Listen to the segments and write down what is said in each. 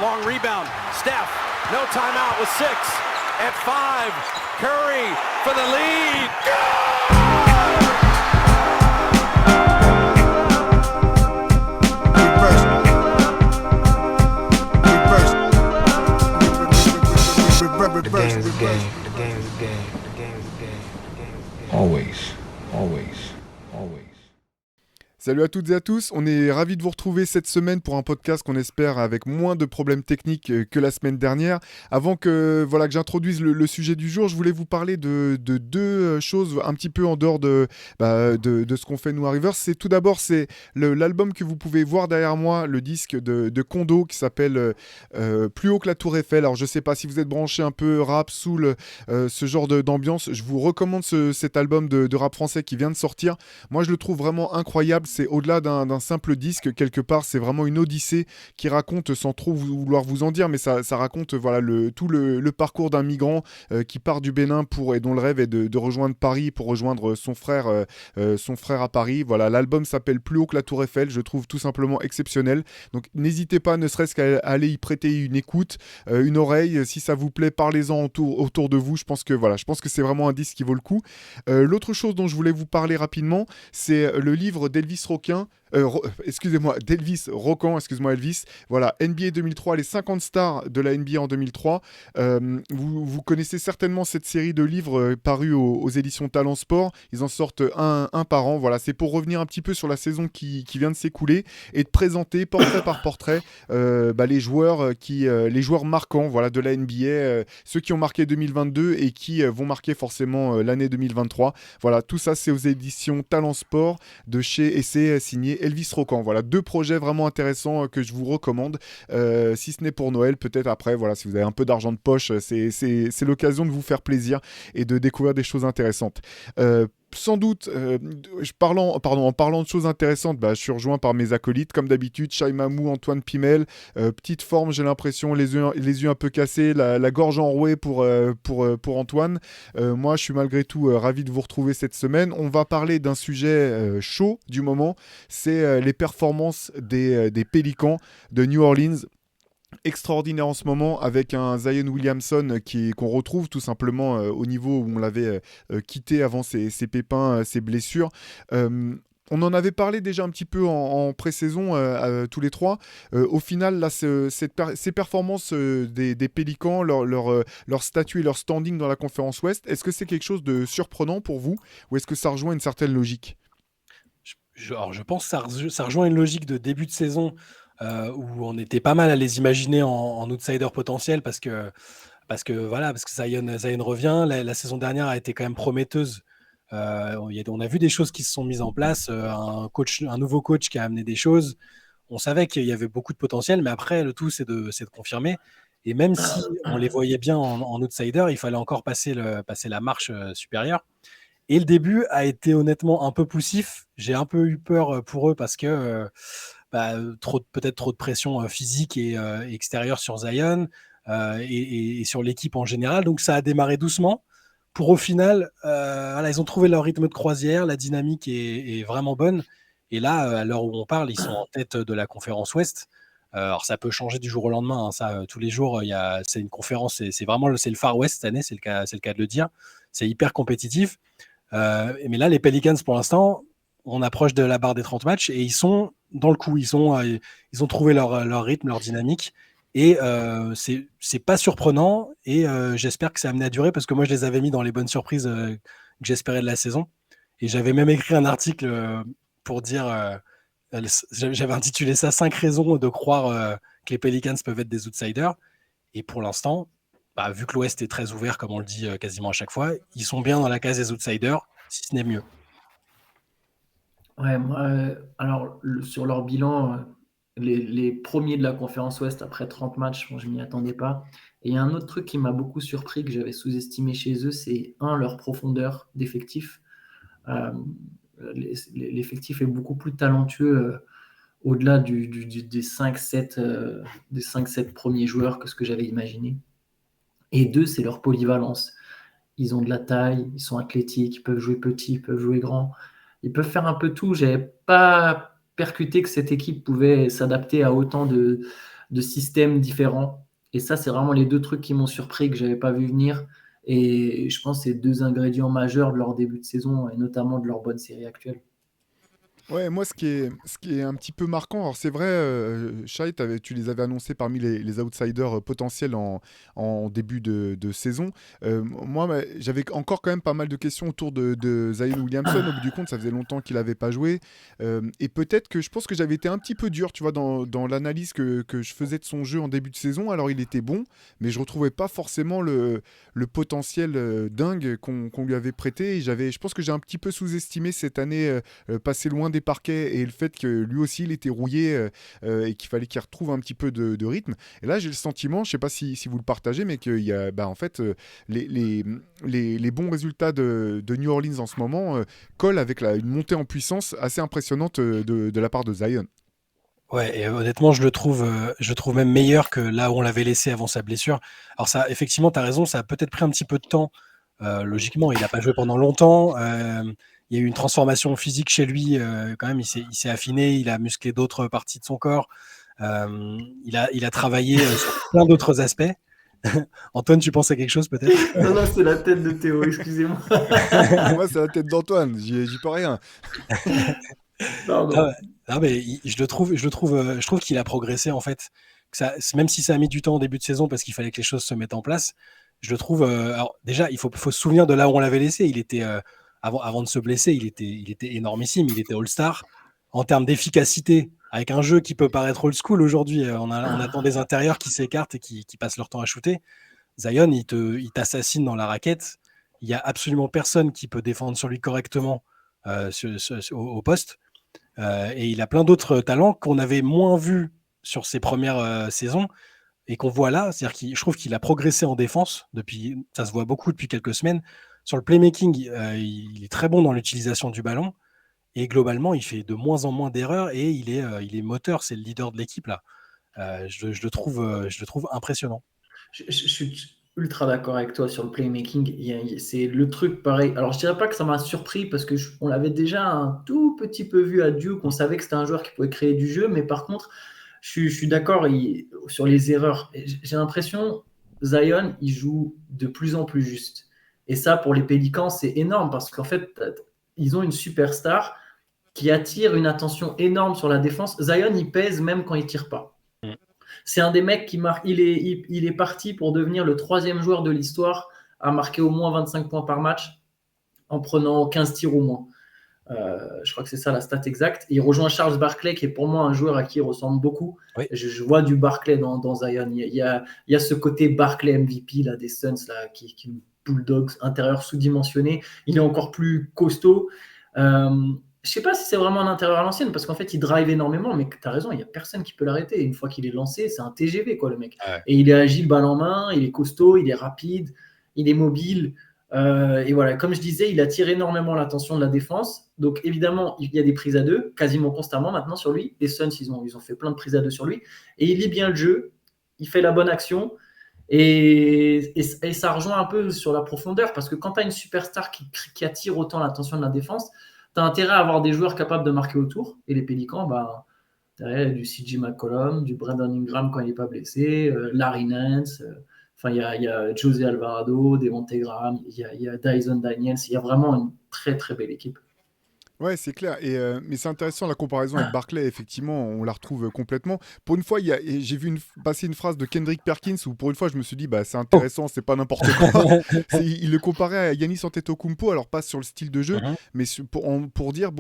long rebound. Steph, no timeout with 6. At 5, Curry for the lead. The game's a game. The game's a game. The game's a game. The game's a game. Always. Salut à toutes et à tous, on est ravis de vous retrouver cette semaine pour un podcast qu'on espère avec moins de problèmes techniques que la semaine dernière. Avant que j'introduise le sujet du jour, je voulais vous parler de deux choses un petit peu en dehors de ce qu'on fait nous à Rivers. C'est tout d'abord l'album que vous pouvez voir derrière moi, le disque de Kondo qui s'appelle Plus haut que la Tour Eiffel. Alors je sais pas si vous êtes branché un peu rap, soul, ce genre d'ambiance, je vous recommande cet album de rap français qui vient de sortir. Moi je le trouve vraiment incroyable. C'est au-delà d'un simple disque, quelque part, c'est vraiment une odyssée qui raconte, sans trop vouloir vous en dire, mais ça raconte tout le parcours d'un migrant qui part du Bénin et dont le rêve est de rejoindre Paris pour rejoindre son frère à Paris. Voilà, l'album s'appelle Plus haut que la Tour Eiffel, je trouve tout simplement exceptionnel. Donc n'hésitez pas, ne serait-ce qu'à aller y prêter une écoute, une oreille. Si ça vous plaît, parlez-en autour de vous. Je pense que c'est vraiment un disque qui vaut le coup. L'autre chose dont je voulais vous parler rapidement, c'est le livre d'Elvis Roquin. D'Elvis Rocan, Elvis. Voilà, NBA 2003, les 50 stars de la NBA en 2003. Vous connaissez certainement cette série de livres parus aux éditions Talent Sport. Ils en sortent un par an. Voilà, c'est pour revenir un petit peu sur la saison qui vient de s'écouler et de présenter portrait par portrait les joueurs marquants, voilà, de la NBA, ceux qui ont marqué 2022 et qui vont marquer forcément l'année 2023. Voilà, tout ça c'est aux éditions Talent Sport et c'est signé Elvis Rocan. Voilà, deux projets vraiment intéressants que je vous recommande. Si ce n'est pour Noël, peut-être après, voilà, si vous avez un peu d'argent de poche, c'est l'occasion de vous faire plaisir et de découvrir des choses intéressantes. Sans doute, en parlant de choses intéressantes, je suis rejoint par mes acolytes, comme d'habitude, Shai Mamou, Antoine Pimel, petite forme, j'ai l'impression, les yeux un peu cassés, la gorge enrouée pour Antoine. Moi, je suis malgré tout ravi de vous retrouver cette semaine. On va parler d'un sujet chaud du moment, c'est les performances des Pélicans de New Orleans. Extraordinaire en ce moment avec un Zion Williamson qu'on retrouve tout simplement au niveau où on l'avait quitté avant ses pépins, ses blessures. On en avait parlé déjà un petit peu en pré-saison tous les trois. Au final, là, ces performances des Pélicans, leur statut et leur standing dans la conférence Ouest, est-ce que c'est quelque chose de surprenant pour vous ou est-ce que ça rejoint une certaine logique ? Je pense que ça rejoint une logique de début de saison où on était pas mal à les imaginer en outsider potentiel parce que Zion revient. La saison dernière a été quand même prometteuse. On a vu des choses qui se sont mises en place, un nouveau coach qui a amené des choses. On savait qu'il y avait beaucoup de potentiel, mais après, le tout, c'est de confirmer. Et même si on les voyait bien en outsider, il fallait encore passer la marche supérieure. Et le début a été honnêtement un peu poussif. J'ai un peu eu peur pour eux parce que peut-être trop de pression physique et extérieure sur Zion et sur l'équipe en général. Donc ça a démarré doucement. Pour au final, ils ont trouvé leur rythme de croisière, la dynamique est vraiment bonne. Et là, à l'heure où on parle, ils sont en tête de la conférence Ouest. Alors ça peut changer du jour au lendemain. Hein, ça, tous les jours, c'est une conférence. C'est le Far West cette année, c'est le cas de le dire. C'est hyper compétitif. Mais là, les Pelicans, pour l'instant, on approche de la barre des 30 matchs et ils sont dans le coup. Ils ont trouvé leur rythme, leur dynamique. Et c'est pas surprenant. Et j'espère que ça a amené à durer parce que moi, je les avais mis dans les bonnes surprises que j'espérais de la saison. Et j'avais même écrit un article pour dire... j'avais intitulé ça 5 raisons de croire que les Pelicans peuvent être des outsiders. Et pour l'instant... vu que l'Ouest est très ouvert, comme on le dit quasiment à chaque fois, ils sont bien dans la case des outsiders, si ce n'est mieux. Ouais, moi, sur leur bilan, les premiers de la conférence Ouest après 30 matchs, je ne m'y attendais pas. Et il y a un autre truc qui m'a beaucoup surpris, que j'avais sous-estimé chez eux, c'est leur profondeur d'effectif. L'effectif est beaucoup plus talentueux au-delà des 5-7 premiers joueurs que ce que j'avais imaginé. Et 2, c'est leur polyvalence. Ils ont de la taille, ils sont athlétiques, ils peuvent jouer petit, ils peuvent jouer grand. Ils peuvent faire un peu tout. Je n'avais pas percuté que cette équipe pouvait s'adapter à autant de de systèmes différents. Et ça, c'est vraiment les deux trucs qui m'ont surpris, que je n'avais pas vu venir. Et je pense que c'est deux ingrédients majeurs de leur début de saison et notamment de leur bonne série actuelle. Ouais, moi, ce qui est un petit peu marquant, alors c'est vrai, Shai, tu les avais annoncés parmi les outsiders potentiels en début de saison. Moi, j'avais encore quand même pas mal de questions autour de Zion Williamson. Au bout du compte, ça faisait longtemps qu'il n'avait pas joué. Et peut-être que je pense que j'avais été un petit peu dur, tu vois, dans l'analyse que je faisais de son jeu en début de saison. Alors, il était bon, mais je retrouvais pas forcément le potentiel dingue qu'on lui avait prêté. Et je pense que j'ai un petit peu sous-estimé cette année passé loin des parquets et le fait que lui aussi il était rouillé et qu'il fallait qu'il retrouve un petit peu de rythme. Et là j'ai le sentiment, je sais pas si vous le partagez, mais qu'il y a en fait les bons résultats de New Orleans en ce moment collent avec une montée en puissance assez impressionnante de la part de Zion. Ouais, et honnêtement, je le trouve même meilleur que là où on l'avait laissé avant sa blessure. Alors ça, effectivement, tu as raison, ça a peut-être pris un petit peu de temps. Logiquement, il n'a pas joué pendant longtemps. Il y a eu une transformation physique chez lui. Quand même, il s'est affiné, il a musclé d'autres parties de son corps. Il a travaillé sur plein d'autres aspects. Antoine, tu penses à quelque chose peut-être? Non, c'est la tête de Théo, excusez-moi. Moi c'est la tête d'Antoine, j'y peux rien. Pardon. Non, mais je trouve qu'il a progressé en fait. Même si ça a mis du temps au début de saison parce qu'il fallait que les choses se mettent en place, je le trouve. Alors déjà, il faut se souvenir de là où on l'avait laissé. Il était avant de se blesser, il était énormissime. Il était All-Star en termes d'efficacité, avec un jeu qui peut paraître old school aujourd'hui. On attend des intérieurs qui s'écartent et qui passent leur temps à shooter. Zion, il t'assassine dans la raquette. Il y a absolument personne qui peut défendre sur lui correctement au poste. Et il a plein d'autres talents qu'on avait moins vus sur ses premières saisons et qu'on voit là. C'est-à-dire que je trouve qu'il a progressé en défense ça se voit beaucoup depuis quelques semaines. Sur le playmaking, il est très bon dans l'utilisation du ballon et globalement, il fait de moins en moins d'erreurs et il est moteur. C'est le leader de l'équipe là. Je le trouve impressionnant. Je suis ultra d'accord avec toi sur le playmaking. C'est le truc pareil. Alors, je dirais pas que ça m'a surpris parce que on l'avait déjà un tout petit peu vu à Duke. On savait que c'était un joueur qui pouvait créer du jeu, mais par contre, je suis d'accord sur les erreurs. J'ai l'impression Zion, il joue de plus en plus juste. Et ça, pour les Pélicans, c'est énorme parce qu'en fait, ils ont une superstar qui attire une attention énorme sur la défense. Zion, il pèse même quand il tire pas. C'est un des mecs qui marque. Il est parti pour devenir le 3e joueur de l'histoire à marquer au moins 25 points par match en prenant 15 tirs au moins. Je crois que c'est ça la stat exacte. Et il rejoint Charles Barkley, qui est pour moi un joueur à qui il ressemble beaucoup. Oui. Je vois du Barkley dans Zion. Il y a ce côté Barkley MVP là, des Suns là, qui Bulldogs intérieur sous-dimensionné. Il est encore plus costaud. Je sais pas si c'est vraiment un intérieur à l'ancienne, parce qu'en fait, il drive énormément, mais tu as raison, il n'y a personne qui peut l'arrêter. Une fois qu'il est lancé, c'est un TGV, quoi, le mec. Ouais. Et il est agile, balle en main, il est costaud, il est rapide, il est mobile. Et voilà, comme je disais, il attire énormément l'attention de la défense. Donc, évidemment, il y a des prises à deux, quasiment constamment maintenant sur lui. Les Suns, ils ont fait plein de prises à deux sur lui. Et il lit bien le jeu, il fait la bonne action. Et ça rejoint un peu sur la profondeur, parce que quand tu as une superstar qui attire autant l'attention de la défense, tu as intérêt à avoir des joueurs capables de marquer autour. Et les Pélicans, derrière, du CJ McCollum, du Brandon Ingram quand il n'est pas blessé, Larry Nance, il y a José Alvarado, Devontae Graham, il y a Dyson Daniels. Il y a vraiment une très, très belle équipe. Ouais, c'est clair. Mais c'est intéressant la comparaison avec Barkley. Effectivement, on la retrouve complètement. Pour une fois, j'ai vu passer une phrase de Kendrick Perkins où pour une fois, je me suis dit, c'est intéressant, c'est pas n'importe quoi. Il le comparait à Giannis Antetokounmpo, alors pas sur le style de jeu, mais pour dire,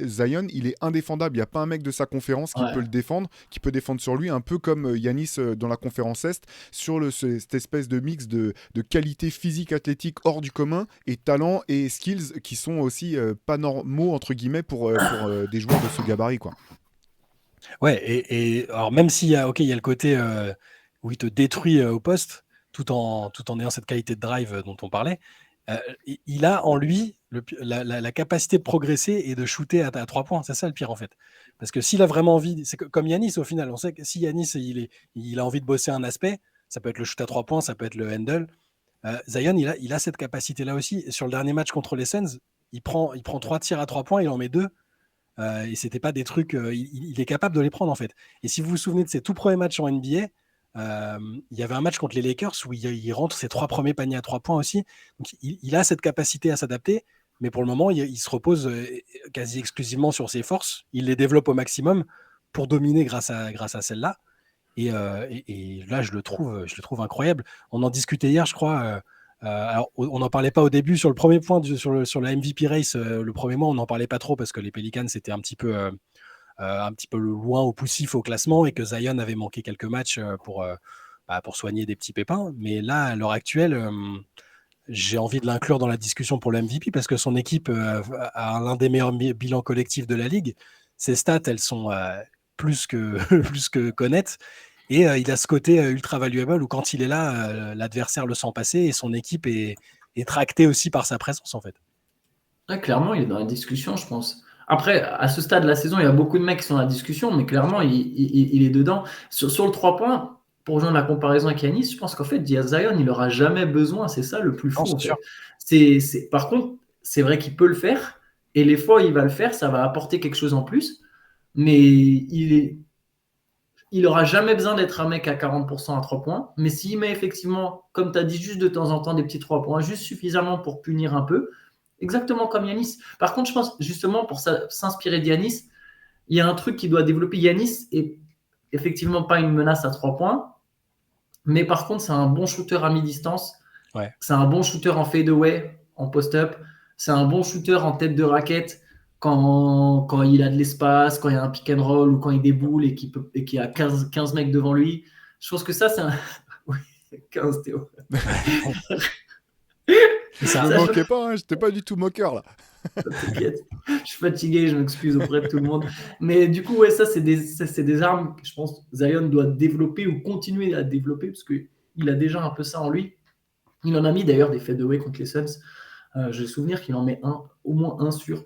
Zion, il est indéfendable. Il n'y a pas un mec de sa conférence qui peut le défendre, qui peut défendre sur lui, un peu comme Giannis dans la conférence Est, sur cette espèce de mix de qualité physique, athlétique hors du commun, et talent et skills qui sont aussi pas normaux entre guillemets pour des joueurs de ce gabarit, quoi. Ouais, et alors même s'il y a le côté où il te détruit au poste tout en ayant cette qualité de drive dont on parlait, il a en lui la capacité de progresser et de shooter à 3 points. C'est ça le pire en fait, parce que s'il a vraiment envie, c'est comme Giannis au final. On sait que si Giannis il a envie de bosser un aspect, ça peut être le shoot à 3 points, ça peut être le handle. Zion il a cette capacité là aussi. Et sur le dernier match contre les Suns, il prend 3 tirs à 3 points, il en met 2. et c'était pas des trucs. Il est capable de les prendre en fait. Et si vous vous souvenez de ses tout premiers matchs en NBA, il y avait un match contre les Lakers où il rentre ses 3 premiers paniers à 3 points aussi. Donc il a cette capacité à s'adapter, mais pour le moment, il se repose quasi exclusivement sur ses forces. Il les développe au maximum pour dominer grâce à celle-là. Et là, je le trouve incroyable. On en discutait hier, je crois. Alors, on n'en parlait pas au début sur le premier point, sur la MVP race. Le premier mois, on n'en parlait pas trop parce que les Pelicans étaient un petit peu loin au poussif au classement et que Zion avait manqué quelques matchs pour soigner des petits pépins. Mais là, à l'heure actuelle, j'ai envie de l'inclure dans la discussion pour le MVP parce que son équipe a l'un des meilleurs bilans collectifs de la ligue. Ses stats, elles sont plus que connaître. Et il a ce côté ultra valuable où quand il est là, l'adversaire le sent passer et son équipe est tractée aussi par sa présence en fait. Ouais, clairement, il est dans la discussion, je pense. Après, à ce stade de la saison, il y a beaucoup de mecs qui sont dans la discussion, mais clairement, il est dedans. Sur le 3 points, pour rejoindre la comparaison avec Yanis, je pense qu'en fait, Zion, il n'aura jamais besoin. C'est ça le plus fou. Non, c'est en fait. Par contre, c'est vrai qu'il peut le faire. Et les fois où il va le faire, ça va apporter quelque chose en plus. Mais il n'aura jamais besoin d'être un mec à 40% à 3 points. Mais s'il met effectivement, comme tu as dit, juste de temps en temps des petits 3 points, juste suffisamment pour punir un peu, exactement comme Yanis. Par contre, je pense justement pour s'inspirer d'Yanis, il y a un truc qui doit développer. Yanis est effectivement pas une menace à 3 points, mais par contre, c'est un bon shooter à mi-distance. Ouais. C'est un bon shooter en fadeaway, en post-up. C'est un bon shooter en tête de raquette quand il a de l'espace, quand il y a un pick and roll ou quand il déboule et qu'il y a 15 mecs devant lui. Je pense que ça, c'est un. Oui, 15 Théo. Ça ne me moquais pas, hein, j'étais pas du tout moqueur là. T'inquiète, je suis fatigué, je m'excuse auprès de tout le monde. Mais du coup, ouais, ça, c'est des armes que je pense Zion doit développer ou continuer à développer parce qu'il a déjà un peu ça en lui. Il en a mis d'ailleurs des fadeaway contre les Suns. J'ai le souvenir qu'il en met au moins un sûr.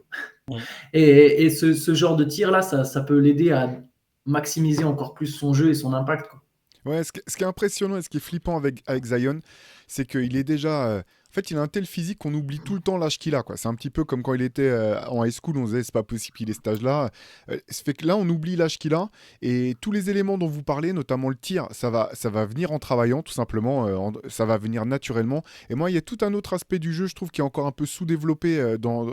Ouais. Et ce genre de tir-là, ça peut l'aider à maximiser encore plus son jeu et son impact, quoi. Ouais, ce qui est impressionnant et ce qui est flippant avec Zion, c'est qu'il est déjà. En fait, il a un tel physique qu'on oublie tout le temps l'âge qu'il a, quoi. C'est un petit peu comme quand il était en high school, on se disait c'est pas possible qu'il ait cet âge-là. Ça fait que là, on oublie l'âge qu'il a et tous les éléments dont vous parlez, notamment le tir, ça va venir en travaillant tout simplement. Ça va venir naturellement. Et moi, il y a tout un autre aspect du jeu, je trouve, qui est encore un peu sous-développé dans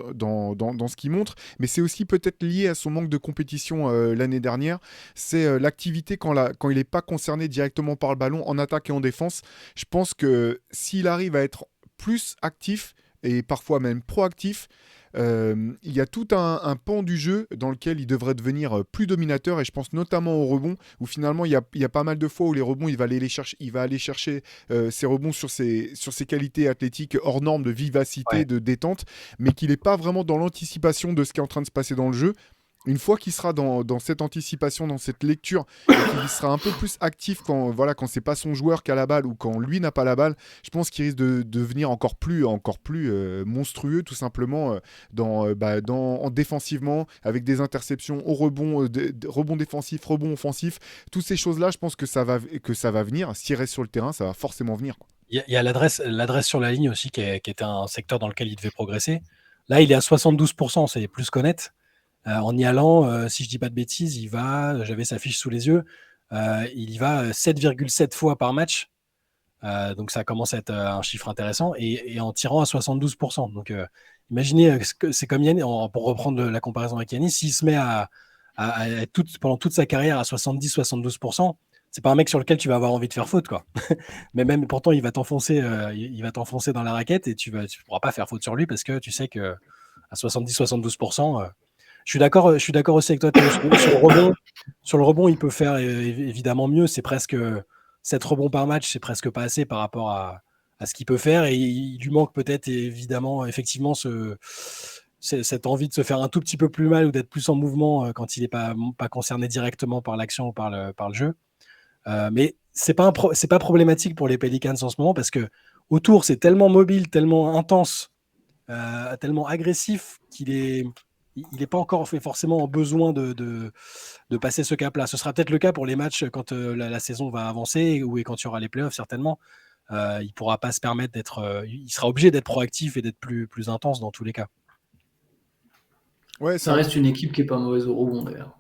ce qu'il montre, mais c'est aussi peut-être lié à son manque de compétition l'année dernière. C'est l'activité quand il n'est pas concerné directement par le ballon en attaque et en défense. Je pense que s'il arrive à être plus actif et parfois même proactif, il y a tout un pan du jeu dans lequel il devrait devenir plus dominateur et je pense notamment au rebond où finalement il y a pas mal de fois où les rebonds il va aller chercher ses rebonds sur ses qualités athlétiques hors normes de vivacité, ouais, de détente, mais qu'il n'est pas vraiment dans l'anticipation de ce qui est en train de se passer dans le jeu. Une fois qu'il sera dans cette anticipation, dans cette lecture, et qu'il sera un peu plus actif quand c'est pas son joueur qui a la balle ou quand lui n'a pas la balle, je pense qu'il risque de devenir encore plus monstrueux tout simplement défensivement, avec des interceptions au rebond, rebond défensif, rebond offensif. Toutes ces choses-là, je pense que ça va venir. S'il reste sur le terrain, ça va forcément venir, quoi. Il y a l'adresse sur la ligne aussi qui était un secteur dans lequel il devait progresser. Là, il est à 72%, c'est plus qu'honnête. En y allant, si je dis pas de bêtises, j'avais sa fiche sous les yeux, il y va 7,7 fois par match. Donc ça commence à être un chiffre intéressant et en tirant à 72%. Donc imaginez, c'est comme Yannis, pour reprendre la comparaison avec Yannis, s'il se met à être pendant toute sa carrière à 70-72%, c'est pas un mec sur lequel tu vas avoir envie de faire faute, quoi. Mais même pourtant, il va t'enfoncer dans la raquette et tu pourras pas faire faute sur lui parce que tu sais que à 70-72%, je suis d'accord aussi avec toi. Sur le rebond, il peut faire évidemment mieux. C'est presque 7 rebonds par match, c'est presque pas assez par rapport à ce qu'il peut faire. Et il lui manque peut-être effectivement cette envie de se faire un tout petit peu plus mal ou d'être plus en mouvement quand il n'est pas concerné directement par l'action ou par le jeu. Mais c'est pas problématique pour les Pelicans en ce moment parce que autour, c'est tellement mobile, tellement intense, tellement agressif qu'il n'est pas encore forcément en besoin de passer ce cap-là. Ce sera peut-être le cas pour les matchs quand la saison va avancer ou quand il y aura les playoffs, certainement. Il ne pourra pas se permettre il sera obligé d'être proactif et d'être plus intense dans tous les cas. Ouais, Ça reste une équipe qui est pas mauvaise au rebond d'ailleurs.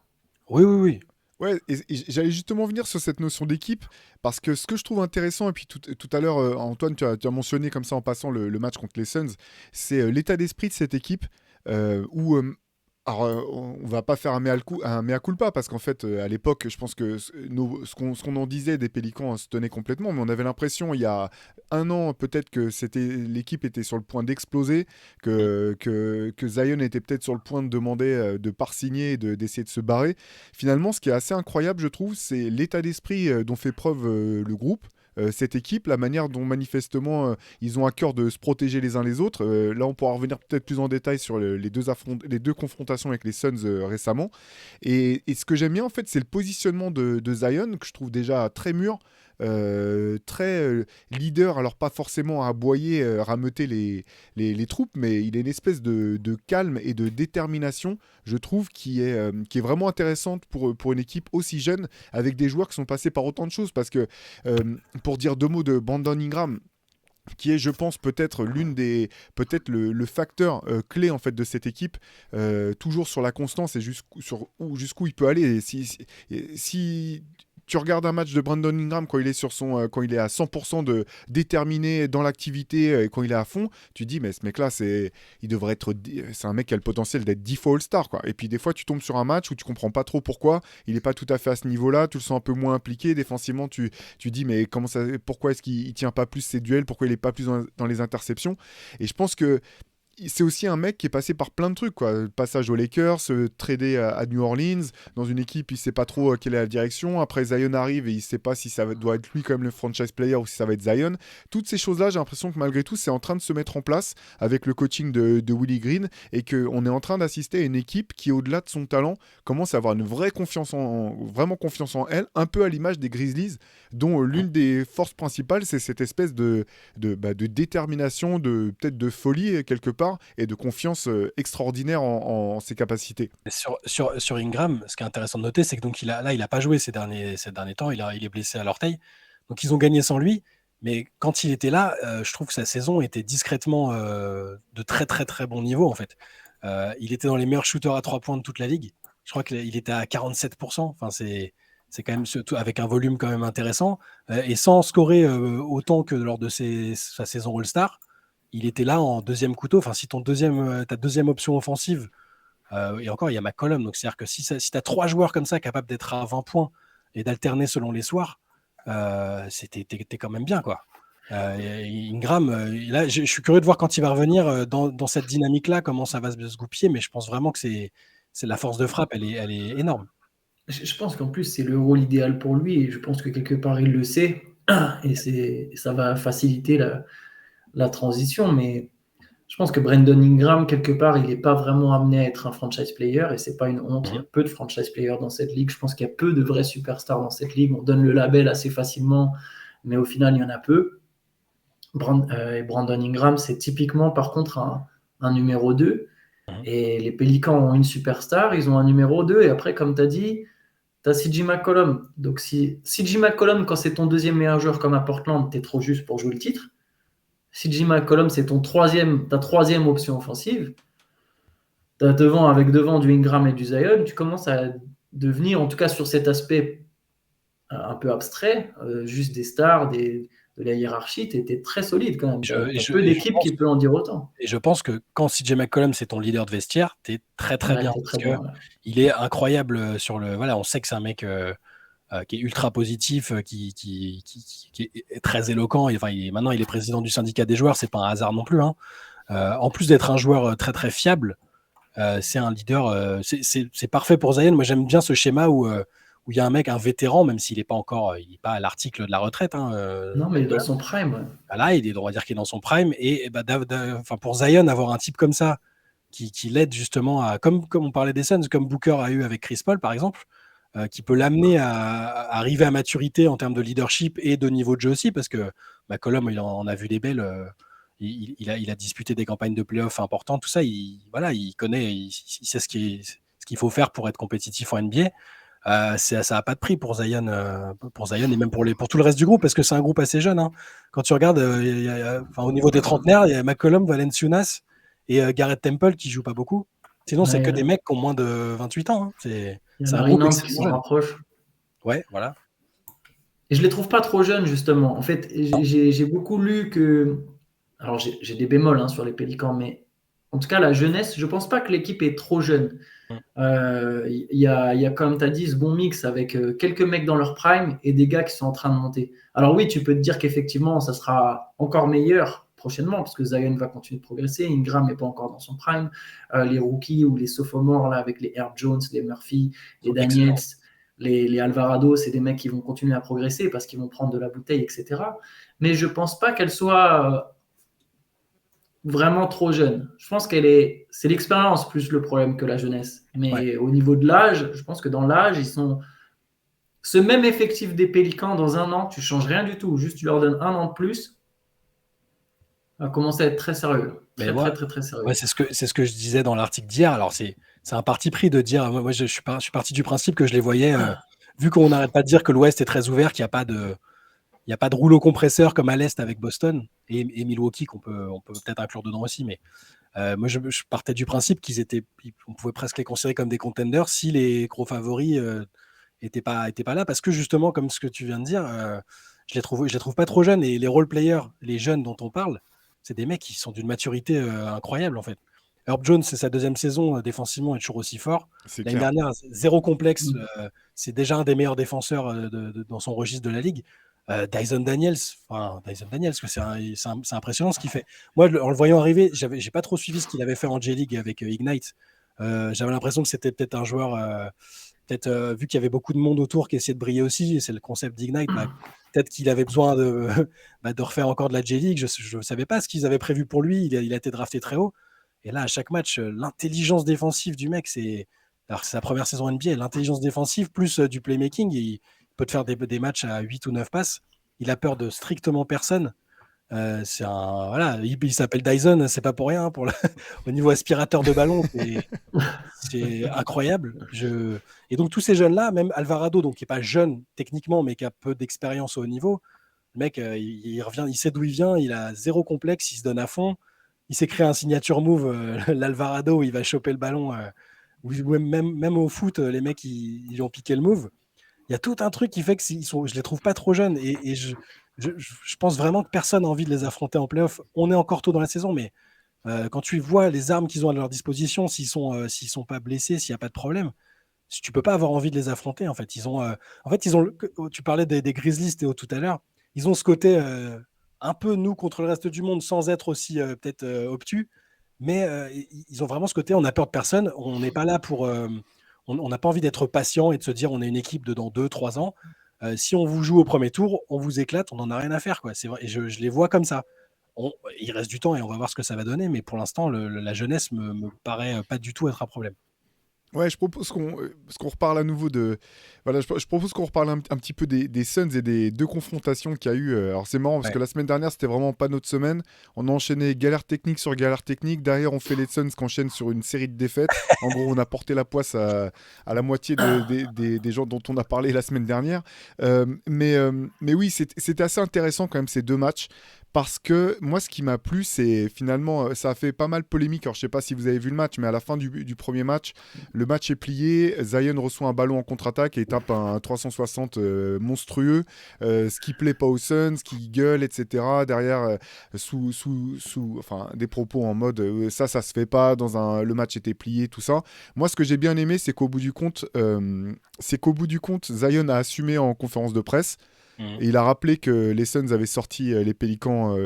Oui, oui, oui. Ouais, et j'allais justement venir sur cette notion d'équipe, parce que ce que je trouve intéressant, et puis tout à l'heure, Antoine, tu as mentionné comme ça en passant le match contre les Suns, c'est l'état d'esprit de cette équipe, où alors, on va pas faire un mea culpa parce qu'en fait, à l'époque, je pense que ce qu'on en disait des Pélicans se tenait complètement, mais on avait l'impression il y a un an peut-être que l'équipe était sur le point d'exploser, que Zion était peut-être sur le point de demander de pas signer et d'essayer de se barrer. Finalement, ce qui est assez incroyable, je trouve, c'est l'état d'esprit dont fait preuve le groupe. Cette équipe, la manière dont manifestement ils ont à cœur de se protéger les uns les autres. Là, on pourra revenir peut-être plus en détail sur les deux confrontations avec les Suns récemment. Et ce que j'aime bien, en fait, c'est le positionnement de Zion, que je trouve déjà très mûr. Très leader, alors pas forcément à aboyer, rameuter les troupes, mais il a une espèce de calme et de détermination, je trouve, qui est vraiment intéressante pour une équipe aussi jeune, avec des joueurs qui sont passés par autant de choses, parce que, pour dire deux mots de Brandon Ingram, qui est, je pense, peut-être peut-être le facteur clé en fait de cette équipe, toujours sur la constance et jusqu'où il peut aller. Et si tu regardes un match de Brandon Ingram quand il est quand il est à 100% de déterminé dans l'activité, quand il est à fond, tu dis mais ce mec-là c'est un mec qui a le potentiel d'être 10 fois All-Star quoi. Et puis des fois tu tombes sur un match où tu comprends pas trop pourquoi il est pas tout à fait à ce niveau-là, tu le sens un peu moins impliqué défensivement, tu dis mais pourquoi est-ce qu'il tient pas plus ses duels, pourquoi il est pas plus dans les interceptions. Et je pense que c'est aussi un mec qui est passé par plein de trucs, quoi. Le passage aux Lakers, tradé à New Orleans, dans une équipe, il sait pas trop quelle est la direction. Après, Zion arrive et il sait pas si doit être lui quand même le franchise player ou si ça va être Zion. Toutes ces choses-là, j'ai l'impression que malgré tout, c'est en train de se mettre en place avec le coaching de Willie Green et qu'on est en train d'assister à une équipe qui, au-delà de son talent, commence à avoir une vraie vraiment confiance en elle, un peu à l'image des Grizzlies, dont l'une des forces principales, c'est cette espèce de détermination, peut-être de folie quelque part, et de confiance extraordinaire en ses capacités. Sur Ingram, ce qui est intéressant de noter, c'est que donc il a pas joué ces derniers temps, il est blessé à l'orteil. Donc ils ont gagné sans lui, mais quand il était là, je trouve que sa saison était discrètement de très très très bon niveau en fait. Il était dans les meilleurs shooters à 3 points de toute la ligue. Je crois qu'il était à 47%. Enfin, c'est quand même avec un volume quand même intéressant, et sans scorer autant que lors de sa saison All-Star. Il était là en deuxième couteau. Enfin, si ta deuxième option offensive, et encore, il y a McCollum. Donc, c'est-à-dire que si tu as 3 joueurs comme ça capables d'être à 20 points et d'alterner selon les soirs, t'es quand même bien, quoi. Ingram, là, je suis curieux de voir quand il va revenir dans cette dynamique-là, comment ça va se goupiller, mais je pense vraiment que c'est la force de frappe, elle est énorme. Je pense qu'en plus, c'est le rôle idéal pour lui et je pense que quelque part, il le sait et ça va faciliter la transition. Mais je pense que Brandon Ingram, quelque part, il n'est pas vraiment amené à être un franchise player et c'est pas une honte. Il y a peu de franchise players dans cette ligue. Je pense qu'il y a peu de vrais superstars dans cette ligue. On donne le label assez facilement, mais au final, il y en a peu. Et Brandon Ingram, c'est typiquement, par contre, un numéro 2. Et les Pélicans ont une superstar, ils ont un numéro 2. Et après, comme tu as dit, tu as CJ McCollum. Donc, si CJ McCollum, quand c'est ton deuxième meilleur joueur comme à Portland, tu es trop juste pour jouer le titre. CJ McCollum, c'est ta troisième option offensive. Avec devant du Ingram et du Zion, tu commences à devenir, en tout cas sur cet aspect un peu abstrait, juste des stars, de la hiérarchie, tu étais très solide quand même. Il y a peu d'équipes qui peuvent en dire autant. Et je pense que quand CJ McCollum, c'est ton leader de vestiaire, tu es très très bien. Il est incroyable Voilà, on sait que c'est un mec qui est ultra positif, qui est très éloquent. Maintenant, il est président du syndicat des joueurs, c'est pas un hasard non plus. Hein. En plus d'être un joueur très très fiable, c'est un leader. C'est parfait pour Zion. Moi, j'aime bien ce schéma où il y a un vétéran, même s'il n'est pas encore, il n'est pas à l'article de la retraite. Hein, non, mais il est dans son prime. Ouais. Là, on va dire qu'il est dans son prime. Et pour Zion, avoir un type comme ça qui l'aide justement à, comme on parlait des Suns, comme Booker a eu avec Chris Paul, par exemple, qui peut l'amener à arriver à maturité en termes de leadership et de niveau de jeu aussi, parce que McCollum, il en a vu des belles. Il a disputé des campagnes de playoffs importantes, tout ça. Il connaît, il sait ce qu'il faut faire pour être compétitif en NBA. Ça n'a pas de prix pour Zion et même pour tout le reste du groupe, parce que c'est un groupe assez jeune. Hein. Quand tu regardes, au niveau des trentenaires, il y a McCollum, Valanciunas et Garrett Temple qui ne jouent pas beaucoup. Sinon, c'est Ouais, que des mecs qui ont moins de 28 ans. Hein. il y a C'est un Larry groupe Nance qui extrêmement s'en jeune. rapproche. Ouais, voilà. Et je les trouve pas trop jeunes, justement. En fait, j'ai beaucoup lu que. Alors, j'ai des bémols hein, sur les Pélicans, mais en tout cas, la jeunesse, je pense pas que l'équipe est trop jeune. Mm. Il y a, comme tu as dit, ce bon mix avec quelques mecs dans leur prime et des gars qui sont en train de monter. Alors, oui, tu peux te dire qu'effectivement, ça sera encore meilleur prochainement parce que Zion va continuer de progresser. Ingram n'est pas encore dans son prime. Les rookies ou les sophomores, là, avec les Herb Jones, les Murphy, les Daniels, les Alvarado, c'est des mecs qui vont continuer à progresser parce qu'ils vont prendre de la bouteille, etc. Mais je pense pas qu'elle soit vraiment trop jeune. Je pense c'est l'expérience plus le problème que la jeunesse. Mais au niveau de l'âge, je pense que dans l'âge, ils sont ce même effectif des Pélicans dans un an, tu changes rien du tout, juste tu leur donnes un an de plus, va commencer à être très sérieux, très sérieux. Ouais, c'est ce que je disais dans l'article d'hier. Alors c'est un parti pris de dire, moi je suis parti du principe que je les voyais, vu qu'on n'arrête pas de dire que l'Ouest est très ouvert, qu'il n'y a pas de rouleau compresseur comme à l'Est avec Boston et Milwaukee on peut peut-être inclure dedans aussi, mais moi je partais du principe on pouvait presque les considérer comme des contenders si les gros favoris étaient pas là, parce que justement comme ce que tu viens de dire, je les trouve pas trop jeunes, et les role players, les jeunes dont on parle, c'est des mecs qui sont d'une maturité incroyable en fait. Herb Jones, c'est sa deuxième saison, défensivement est toujours aussi fort. C'est L'année clair. dernière, zéro complexe, c'est déjà un des meilleurs défenseurs dans son registre de la ligue. Dyson Daniels, que c'est impressionnant ce qu'il fait. Moi, en le voyant arriver, j'ai pas trop suivi ce qu'il avait fait en J-League avec Ignite. J'avais l'impression que c'était peut-être un joueur, vu qu'il y avait beaucoup de monde autour qui essayait de briller aussi, et c'est le concept d'Ignite, peut-être qu'il avait besoin de refaire encore de la J-League. Je ne savais pas ce qu'ils avaient prévu pour lui. Il a été drafté très haut. Et là, à chaque match, l'intelligence défensive du mec, alors c'est sa première saison NBA, l'intelligence défensive plus du playmaking. Il peut te faire des matchs à 8 ou 9 passes. Il a peur de strictement personne. Voilà, il s'appelle Dyson, c'est pas pour rien. Au niveau aspirateur de ballon, c'est incroyable. Et donc tous ces jeunes-là, même Alvarado, donc qui est pas jeune techniquement, mais qui a peu d'expérience au haut niveau, le mec, il revient, il sait d'où il vient, il a zéro complexe, il se donne à fond. Il s'est créé un signature move, l'Alvarado, où il va choper le ballon. Ou même au foot, les mecs, ils ont piqué le move. Il y a tout un truc qui fait que je les trouve pas trop jeunes, et je pense vraiment que personne n'a envie de les affronter en playoff. On est encore tôt dans la saison, mais quand tu vois les armes qu'ils ont à leur disposition, s'ils sont pas blessés, s'il n'y a pas de problème, tu peux pas avoir envie de les affronter. En fait, tu parlais des Grizzlies, Théo, tout à l'heure. Ils ont ce côté un peu nous contre le reste du monde, sans être aussi peut-être obtus, mais ils ont vraiment ce côté, on n'a peur de personne, on n'est pas là pour on n'a pas envie d'être patient et de se dire on est une équipe de dans 2-3 ans. Si on vous joue au premier tour, on vous éclate, on n'en a rien à faire, quoi. C'est vrai, et je les vois comme ça. Il reste du temps et on va voir ce que ça va donner, mais pour l'instant, la jeunesse me paraît pas du tout être un problème. Ouais, je propose qu'on reparle à nouveau de. Voilà, je propose qu'on reparle un petit peu des Suns et des deux confrontations qu'il y a eu. Alors, c'est marrant parce que la semaine dernière, c'était vraiment pas notre semaine. On a enchaîné galère technique sur galère technique. Derrière, on fait les Suns qui enchaînent sur une série de défaites. En gros, on a porté la poisse à la moitié des gens dont on a parlé la semaine dernière. Mais oui, c'était assez intéressant quand même ces deux matchs. Parce que moi, ce qui m'a plu, c'est finalement, ça a fait pas mal polémique. Alors, je sais pas si vous avez vu le match, mais à la fin du premier match, le match est plié. Zion reçoit un ballon en contre-attaque et tape un 360 monstrueux. Ce qui plaît pas aux Suns, qui gueule, etc. Derrière, enfin, des propos en mode ça se fait pas. Le match était plié, tout ça. Moi, ce que j'ai bien aimé, c'est qu'au bout du compte, Zion a assumé en conférence de presse. Et il a rappelé que les Suns avaient sorti les Pélicans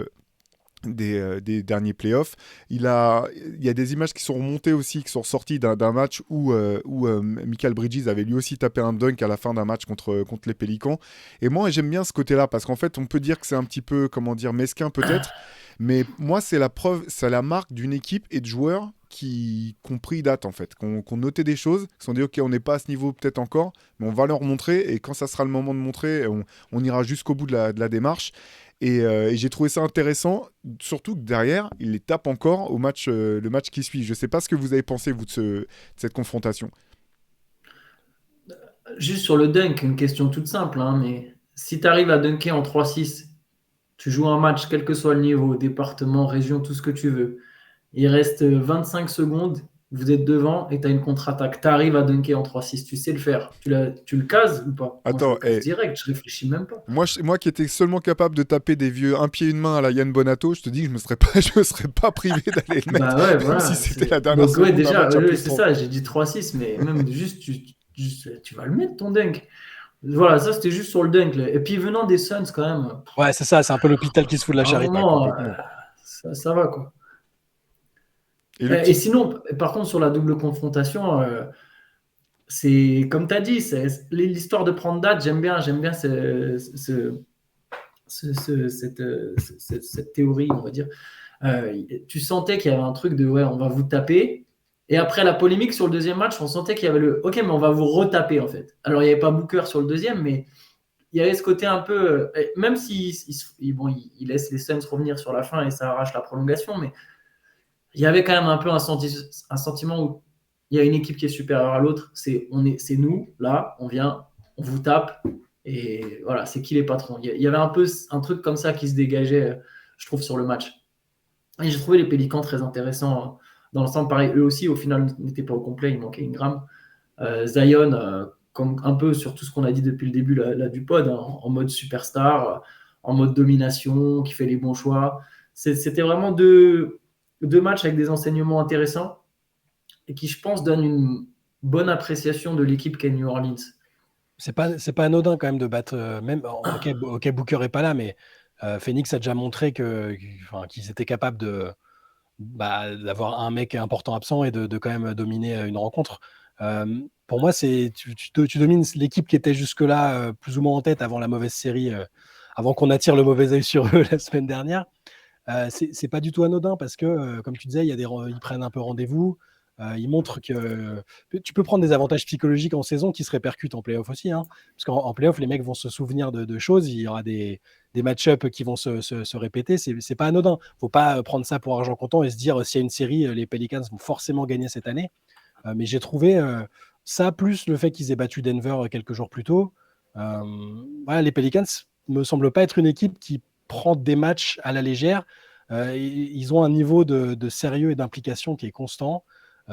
des derniers playoffs. Il y a des images qui sont remontées aussi, qui sont sorties d'un match où Michael Bridges avait lui aussi tapé un dunk à la fin d'un match contre les Pélicans. Et moi, j'aime bien ce côté-là, parce qu'en fait, on peut dire que c'est un petit peu, comment dire, mesquin peut-être, mais moi, c'est la preuve, c'est la marque d'une équipe et de joueurs qui ont pris date, en fait, qui ont noté des choses, qui se sont dit, ok, on n'est pas à ce niveau peut-être encore, mais on va leur montrer, et quand ça sera le moment de montrer, on ira jusqu'au bout de la démarche. Et j'ai trouvé ça intéressant, surtout que derrière, il les tape encore le match qui suit. Je ne sais pas ce que vous avez pensé, vous, de cette confrontation. Juste sur le dunk, une question toute simple, hein, mais si tu arrives à dunker en 3-6, tu joues un match, quel que soit le niveau, département, région, tout ce que tu veux, il reste 25 secondes vous êtes devant et tu as une contre-attaque. Tu arrives à dunker en 3-6, tu sais le faire. Tu le cases ou pas? Moi, je Attends, le case direct, je réfléchis même pas. moi qui étais seulement capable de taper des vieux un pied une main à la Yann Bonato, je te dis que je me serais pas, je me serais pas privé d'aller le mettre, Bah ouais, même si voilà. c'était la dernière Donc, ouais, seconde d'un déjà, match à plus c'est 30. ça, j'ai dit 3-6, mais même juste, tu vas le mettre ton dunk. Voilà, ça c'était juste sur le dunk. Là. Et puis venant des Suns, quand même, Ouais, c'est ça, c'est un peu l'hôpital qui se fout de la à un charité. Ouais, moment, complètement. ça va quoi. Et le Et petit... sinon, par contre, sur la double confrontation, c'est comme tu as dit, l'histoire de prendre date, j'aime bien cette théorie, on va dire. Tu sentais qu'il y avait un truc de ouais, on va vous taper. Et après la polémique sur le deuxième match, on sentait qu'il y avait le ok, mais on va vous retaper en fait. Alors il n'y avait pas Booker sur le deuxième, mais il y avait ce côté un peu, même s'il il laisse les Suns revenir sur la fin et ça arrache la prolongation, mais il y avait quand même un peu un sentiment où il y a une équipe qui est supérieure à l'autre. C'est nous, là, on vient, on vous tape, et voilà, c'est qui les patrons. Il y avait un peu un truc comme ça qui se dégageait, je trouve, sur le match. Et j'ai trouvé les Pélicans très intéressants dans l'ensemble. Pareil, eux aussi, au final, n'étaient pas au complet, il manquait Ingram. Zion, comme un peu sur tout ce qu'on a dit depuis le début là, du pod, hein, en mode superstar, en mode domination, qui fait les bons choix. C'était vraiment deux matchs avec des enseignements intéressants et qui, je pense, donnent une bonne appréciation de l'équipe qu'est New Orleans. C'est pas anodin quand même de battre, même, ok, Booker est pas là, mais Phoenix a déjà montré qu'ils étaient capables d'avoir un mec important absent et de quand même dominer une rencontre. Pour moi, tu domines l'équipe qui était jusque-là plus ou moins en tête avant la mauvaise série, avant qu'on attire le mauvais œil sur eux la semaine dernière. C'est pas du tout anodin parce que, comme tu disais, ils prennent un peu rendez-vous. Ils montrent que tu peux prendre des avantages psychologiques en saison qui se répercutent en playoff aussi. Hein, parce qu'en playoff, les mecs vont se souvenir de choses. Il y aura des match-ups qui vont se répéter. C'est pas anodin. Faut pas prendre ça pour argent comptant et se dire s'il y a une série, les Pelicans vont forcément gagner cette année. Mais j'ai trouvé ça, plus le fait qu'ils aient battu Denver quelques jours plus tôt. Voilà, les Pelicans me semblent pas être une équipe qui prend des matchs à la légère. Ils ont un niveau de sérieux et d'implication qui est constant.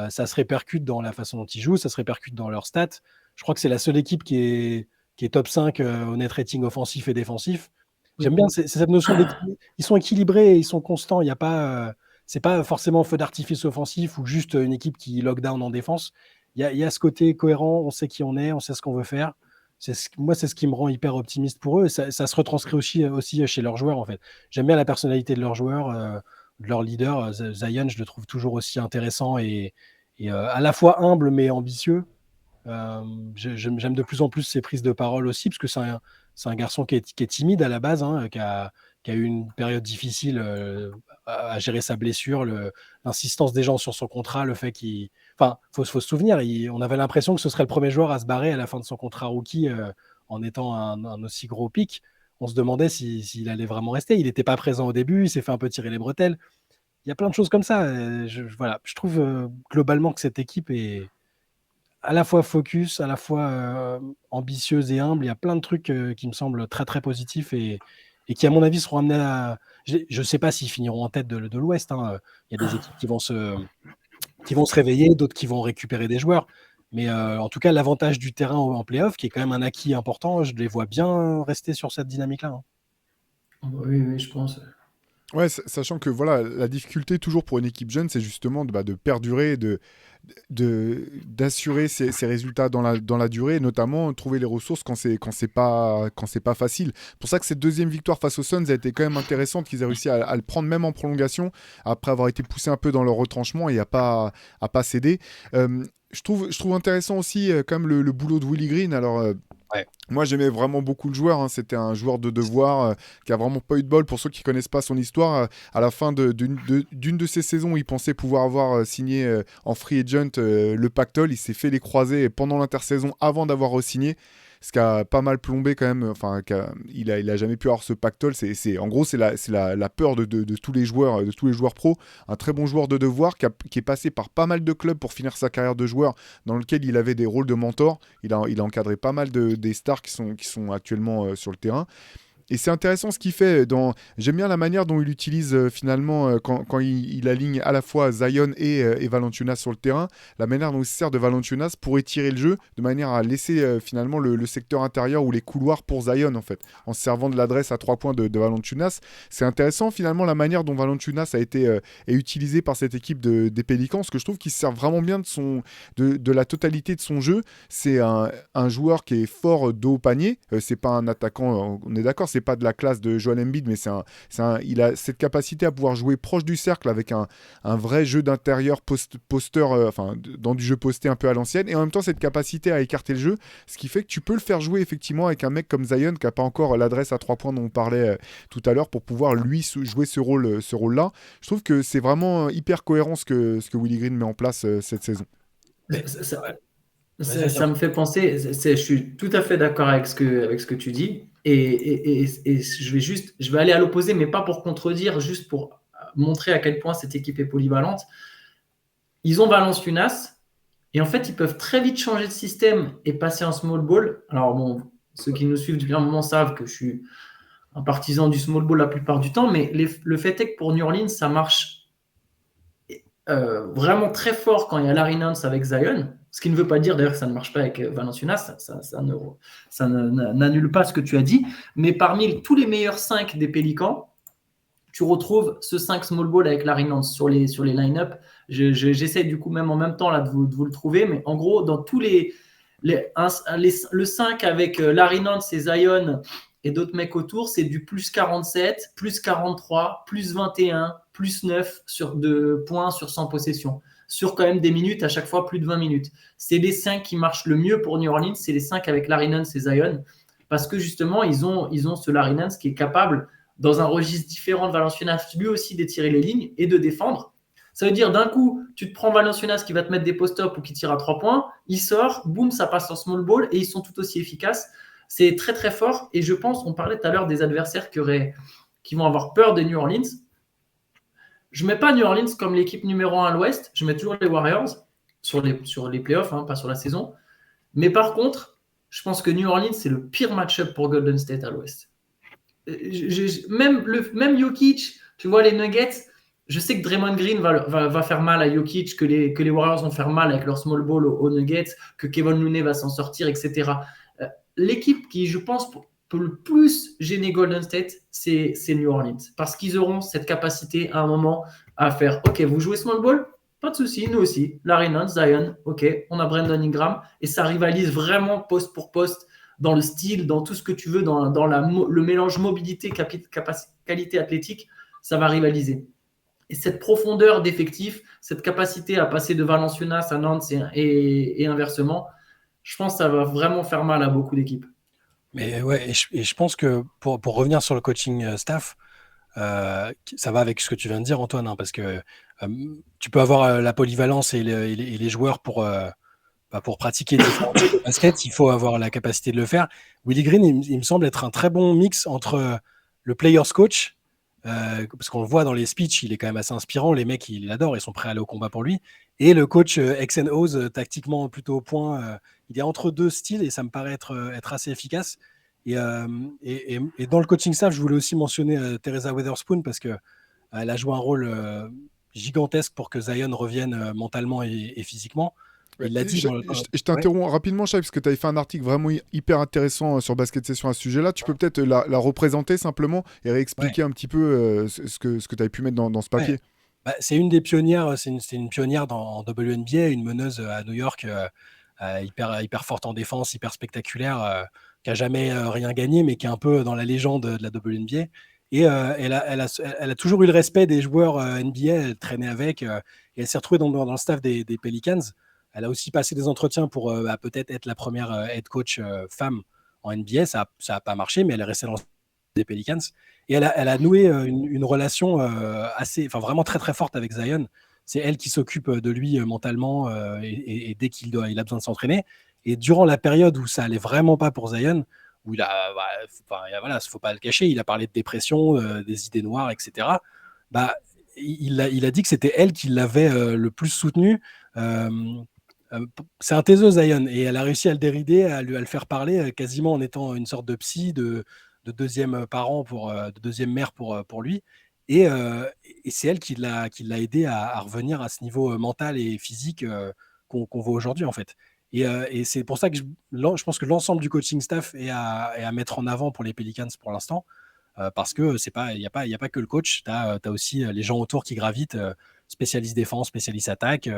Ça se répercute dans la façon dont ils jouent, ça se répercute dans leurs stats. Je crois que c'est la seule équipe qui est top 5 au net rating offensif et défensif. J'aime bien c'est cette notion d'équilibre. Ils sont équilibrés, ils sont constants. Il y a pas, c'est pas forcément feu d'artifice offensif ou juste une équipe qui lockdown en défense. Il y a ce côté cohérent, on sait qui on est, on sait ce qu'on veut faire. Moi, c'est ce qui me rend hyper optimiste pour eux. Ça se retranscrit aussi chez leurs joueurs, en fait. J'aime bien la personnalité de leurs joueurs, de leur leader. Zion, je le trouve toujours aussi intéressant et à la fois humble mais ambitieux. J'aime de plus en plus ses prises de parole aussi, parce que c'est un garçon qui est timide à la base, hein, qui a eu une période difficile à gérer sa blessure, l'insistance des gens sur son contrat, le fait qu'il... Enfin, faut se souvenir, on avait l'impression que ce serait le premier joueur à se barrer à la fin de son contrat rookie en étant un aussi gros pic. On se demandait s'il allait vraiment rester. Il n'était pas présent au début, il s'est fait un peu tirer les bretelles. Il y a plein de choses comme ça. Voilà, je trouve globalement que cette équipe est à la fois focus, à la fois ambitieuse et humble. Il y a plein de trucs qui me semblent très très positifs et qui, à mon avis, seront amenés à... Je ne sais pas s'ils finiront en tête de l'Ouest. Hein. Il y a des équipes qui vont se réveiller, d'autres qui vont récupérer des joueurs. Mais en tout cas, l'avantage du terrain en play-off, qui est quand même un acquis important, je les vois bien rester sur cette dynamique-là. Hein. Oui, je pense. Ouais, sachant que voilà, la difficulté toujours pour une équipe jeune, c'est justement de perdurer, d'assurer ses résultats dans la durée, et notamment trouver les ressources quand c'est pas facile. Pour ça que cette deuxième victoire face aux Suns a été quand même intéressante, qu'ils aient réussi à le prendre même en prolongation après avoir été poussés un peu dans leur retranchement et à pas céder. Je trouve intéressant aussi quand même le boulot de Willie Green. Alors Ouais. moi, j'aimais vraiment beaucoup le joueur. Hein. C'était un joueur de devoir qui a vraiment pas eu de bol. Pour ceux qui connaissent pas son histoire, à la fin d'une de ses saisons où il pensait pouvoir avoir signé en free agent le pactole, il s'est fait les croisés pendant l'intersaison avant d'avoir re-signé. Ce qui a pas mal plombé quand même. Enfin, il a jamais pu avoir ce pactole. En gros, c'est la peur de tous les joueurs pros. Un très bon joueur de devoir qui est passé par pas mal de clubs pour finir sa carrière de joueur, dans lequel il avait des rôles de mentor. Il a encadré pas mal des stars qui sont actuellement sur le terrain. Et c'est intéressant ce qu'il fait. J'aime bien la manière dont il utilise finalement quand il aligne à la fois Zion et Valanciunas sur le terrain, la manière dont il se sert de Valanciunas pour étirer le jeu de manière à laisser finalement le secteur intérieur ou les couloirs pour Zion en fait, en se servant de l'adresse à 3 points de Valanciunas. C'est intéressant finalement la manière dont Valanciunas a été est utilisé par cette équipe des Pélicans, parce que je trouve qu'il se sert vraiment bien de la totalité de son jeu. C'est un joueur qui est fort dos au panier. C'est pas un attaquant, on est d'accord, c'est pas de la classe de Joel Embiid, mais il a cette capacité à pouvoir jouer proche du cercle avec un vrai jeu d'intérieur posteur, dans du jeu posté un peu à l'ancienne, et en même temps cette capacité à écarter le jeu, ce qui fait que tu peux le faire jouer effectivement avec un mec comme Zion qui n'a pas encore l'adresse à 3 points dont on parlait tout à l'heure pour pouvoir lui jouer ce rôle-là. Je trouve que c'est vraiment hyper cohérent ce que Willie Green met en place cette saison. Ça me fait penser, je suis tout à fait d'accord avec ce que tu dis, et je vais aller à l'opposé, mais pas pour contredire, juste pour montrer à quel point cette équipe est polyvalente. Ils ont Valanciunas, et en fait, ils peuvent très vite changer de système et passer en small ball. Alors bon, ceux qui nous suivent depuis un moment savent que je suis un partisan du small ball la plupart du temps, mais le fait est que pour New Orleans, ça marche vraiment très fort quand il y a Larry Nance avec Zion, ce qui ne veut pas dire d'ailleurs que ça ne marche pas avec Valanciunas, ça n'annule pas ce que tu as dit, mais parmi tous les meilleurs 5 des Pélicans, tu retrouves ce 5 small ball avec Larry Nance sur les line-up. J'essaie du coup même en même temps là, de vous le trouver, mais en gros, dans tous le 5 avec Larry Nance et Zion et d'autres mecs autour, c'est du plus 47, plus 43, plus 21, plus 9 de points sur 100 possessions. Sur quand même des minutes, à chaque fois plus de 20 minutes. C'est les 5 qui marchent le mieux pour New Orleans, c'est les 5 avec Larry Nance et Zion, parce que justement, ils ont ce Larry Nance qui est capable, dans un registre différent de Valanciunas, lui aussi d'étirer les lignes et de défendre. Ça veut dire d'un coup, tu te prends Valanciunas qui va te mettre des post-up ou qui tire à 3 points, il sort, boum, ça passe en small ball et ils sont tout aussi efficaces. C'est très très fort, et je pense, on parlait tout à l'heure des adversaires qui vont avoir peur de New Orleans. Je ne mets pas New Orleans comme l'équipe numéro 1 à l'Ouest, je mets toujours les Warriors sur les playoffs, pas sur la saison. Mais par contre, je pense que New Orleans, c'est le pire match-up pour Golden State à l'Ouest. Même Jokic, tu vois, les Nuggets, je sais que Draymond Green va faire mal à Jokic, que les Warriors vont faire mal avec leur small ball aux Nuggets, que Kevin Looney va s'en sortir, etc. L'équipe qui, je pense, peut le plus gêner Golden State, c'est New Orleans. Parce qu'ils auront cette capacité à un moment à faire « Ok, vous jouez small ball ? Pas de souci, nous aussi. Larry Nance, Zion, ok, on a Brandon Ingram. » Et ça rivalise vraiment poste pour poste dans le style, dans tout ce que tu veux, dans le mélange mobilité, qualité athlétique, ça va rivaliser. Et cette profondeur d'effectif, cette capacité à passer de Valanciunas à Nance et inversement, je pense que ça va vraiment faire mal à beaucoup d'équipes. Mais ouais, et je pense que pour revenir sur le coaching staff, ça va avec ce que tu viens de dire, Antoine, parce que tu peux avoir la polyvalence et les joueurs pour pratiquer différents types de basket, il faut avoir la capacité de le faire. Willie Green, il me semble être un très bon mix entre le player's coach, parce qu'on le voit dans les speeches, il est quand même assez inspirant, les mecs, ils l'adorent, ils sont prêts à aller au combat pour lui, et le coach X&O's, tactiquement plutôt au point, il est entre deux styles, et ça me paraît être assez efficace. Et dans le coaching staff, je voulais aussi mentionner Teresa Weatherspoon, parce qu'elle a joué un rôle gigantesque pour que Zion revienne mentalement et physiquement. Il l'a dit. Je t'interromps rapidement, Shai, parce que tu avais fait un article vraiment hyper intéressant sur Basket Session à ce sujet-là. Tu peux peut-être la représenter simplement et réexpliquer un petit peu ce que tu avais pu mettre dans ce papier. C'est une des pionnières, c'est une pionnière en WNBA, une meneuse à New York, hyper forte en défense, hyper spectaculaire, qui n'a jamais rien gagné, mais qui est un peu dans la légende de la WNBA. Et elle a toujours eu le respect des joueurs NBA, elle traînait avec, et elle s'est retrouvée dans le staff des Pelicans. Elle a aussi passé des entretiens pour peut-être être la première head coach femme en NBA. Ça n'a pas marché, mais elle est restée dans des Pelicans. Et elle a noué une relation vraiment très très forte avec Zion. C'est elle qui s'occupe de lui mentalement et dès qu'il a besoin de s'entraîner. Et durant la période où ça allait vraiment pas pour Zion, où il faut pas le cacher, il a parlé de dépression, des idées noires, etc. Il a dit que c'était elle qui l'avait le plus soutenu. C'est un taiseux, Zion, et elle a réussi à le dérider, à le faire parler quasiment en étant une sorte de psy, de deuxième parent, de deuxième mère pour lui. Et c'est elle qui l'a aidé à revenir à ce niveau mental et physique qu'on voit aujourd'hui, en fait. Et c'est pour ça que je pense que l'ensemble du coaching staff est à mettre en avant pour les Pelicans pour l'instant, parce que il n'y a pas que le coach, tu as aussi les gens autour qui gravitent, spécialistes défense, spécialistes attaque.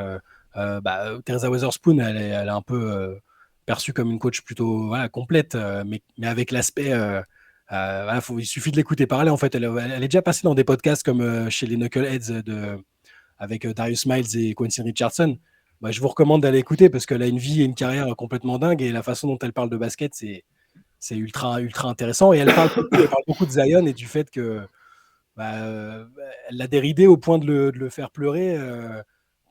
Teresa Weatherspoon, elle est un peu perçue comme une coach plutôt complète, mais avec l'aspect... il suffit de l'écouter parler. En fait, elle est déjà passée dans des podcasts comme chez les Knuckleheads avec Darius Miles et Quincy Richardson. Je vous recommande d'aller écouter parce qu'elle a une vie et une carrière complètement dingue et la façon dont elle parle de basket, c'est ultra, ultra intéressant. Et elle parle beaucoup de Zion et du fait que elle l'a déridé au point de le faire pleurer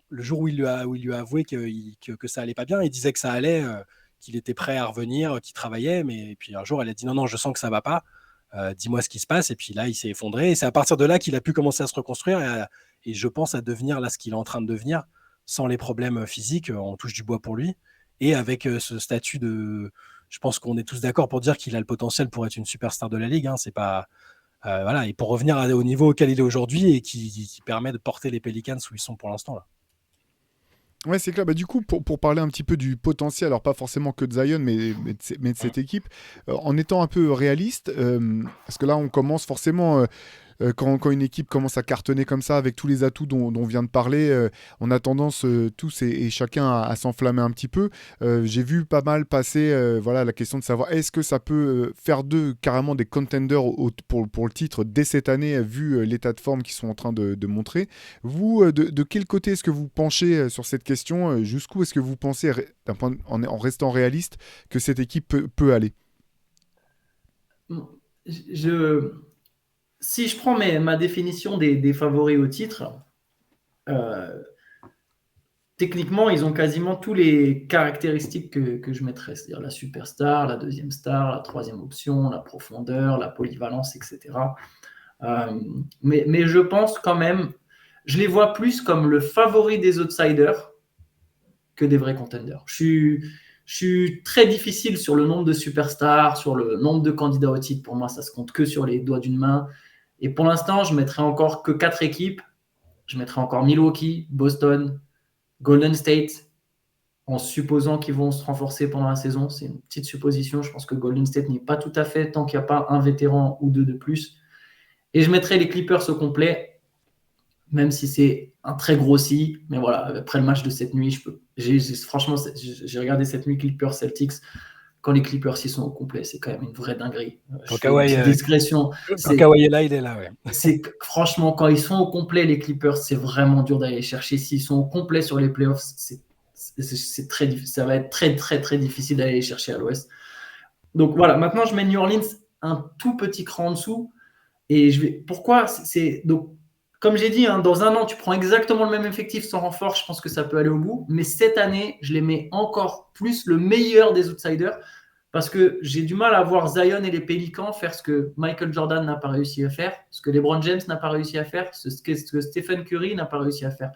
le jour où il lui a avoué que ça allait pas bien. Il disait que ça allait, qu'il était prêt à revenir, qu'il travaillait, mais puis un jour elle a dit non, je sens que ça va pas, dis-moi ce qui se passe. Et puis là il s'est effondré et c'est à partir de là qu'il a pu commencer à se reconstruire et je pense à devenir là ce qu'il est en train de devenir sans les problèmes physiques. On touche du bois pour lui et avec ce statut de, je pense qu'on est tous d'accord pour dire qu'il a le potentiel pour être une superstar de la ligue, hein. C'est pas et pour revenir au niveau auquel il est aujourd'hui et qui permet de porter les Pelicans où ils sont pour l'instant là. Ouais, c'est clair. Du coup, pour parler un petit peu du potentiel, alors pas forcément que de Zion, mais de cette équipe, en étant un peu réaliste, parce que là, on commence forcément, quand une équipe commence à cartonner comme ça, avec tous les atouts dont on vient de parler, on a tendance tous et chacun à s'enflammer un petit peu. J'ai vu pas mal passer la question de savoir est-ce que ça peut faire d'eux carrément des contenders pour le titre dès cette année, vu l'état de forme qu'ils sont en train de montrer. Vous, de quel côté est-ce que vous penchez sur cette question? Jusqu'où est-ce que vous pensez, en restant réaliste, que cette équipe peut aller? Si je prends ma définition des favoris au titre, techniquement, ils ont quasiment toutes les caractéristiques que je mettrais, c'est-à-dire la superstar, la deuxième star, la troisième option, la profondeur, la polyvalence, etc. Mais je pense quand même, je les vois plus comme le favori des outsiders que des vrais contenders. Je suis très difficile sur le nombre de superstars, sur le nombre de candidats au titre. Pour moi, ça se compte que sur les doigts d'une main. Et pour l'instant, je ne mettrai encore que 4 équipes. Je mettrai encore Milwaukee, Boston, Golden State, en supposant qu'ils vont se renforcer pendant la saison. C'est une petite supposition. Je pense que Golden State n'est pas tout à fait tant qu'il n'y a pas un vétéran ou deux de plus. Et je mettrai les Clippers au complet, même si c'est un très gros si. Mais voilà, après le match de cette nuit, franchement, j'ai regardé cette nuit Clippers-Celtics. Quand les Clippers y sont au complet, c'est quand même une vraie dinguerie. Quand Kawhi discrétion. Quand Kawhi est là, il est là. Ouais. Franchement, quand ils sont au complet, les Clippers, c'est vraiment dur d'aller les chercher. S'ils sont au complet sur les playoffs, c'est très difficile. Ça va être très, très, très difficile d'aller les chercher à l'Ouest. Donc voilà, maintenant, je mets New Orleans un tout petit cran en dessous. Et pourquoi donc, comme j'ai dit, dans un an, tu prends exactement le même effectif sans renfort, je pense que ça peut aller au bout. Mais cette année, je les mets encore plus le meilleur des outsiders parce que j'ai du mal à voir Zion et les Pélicans faire ce que Michael Jordan n'a pas réussi à faire, ce que LeBron James n'a pas réussi à faire, ce que Stephen Curry n'a pas réussi à faire,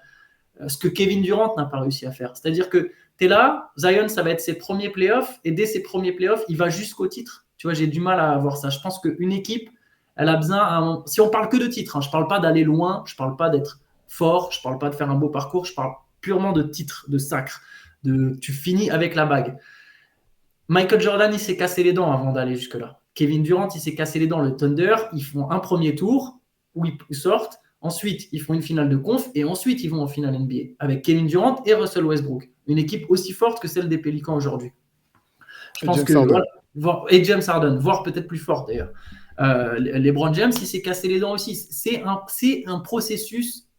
ce que Kevin Durant n'a pas réussi à faire. C'est-à-dire que tu es là, Zion, ça va être ses premiers playoffs et dès ses premiers playoffs, il va jusqu'au titre. Tu vois, j'ai du mal à voir ça. Je pense qu'une équipe, elle a besoin, si on parle que de titre, je ne parle pas d'aller loin, je ne parle pas d'être fort, je ne parle pas de faire un beau parcours, je parle purement de titre, de sacre, tu finis avec la bague. Michael Jordan, il s'est cassé les dents avant d'aller jusque-là. Kevin Durant, il s'est cassé les dents. Le Thunder, ils font un premier tour où ils sortent, ensuite ils font une finale de conf et ensuite ils vont en finale NBA avec Kevin Durant et Russell Westbrook. Une équipe aussi forte que celle des Pélicans aujourd'hui. Je pense que et James Harden, voire peut-être plus forte d'ailleurs. LeBron James, il s'est cassé les dents aussi. C'est un processus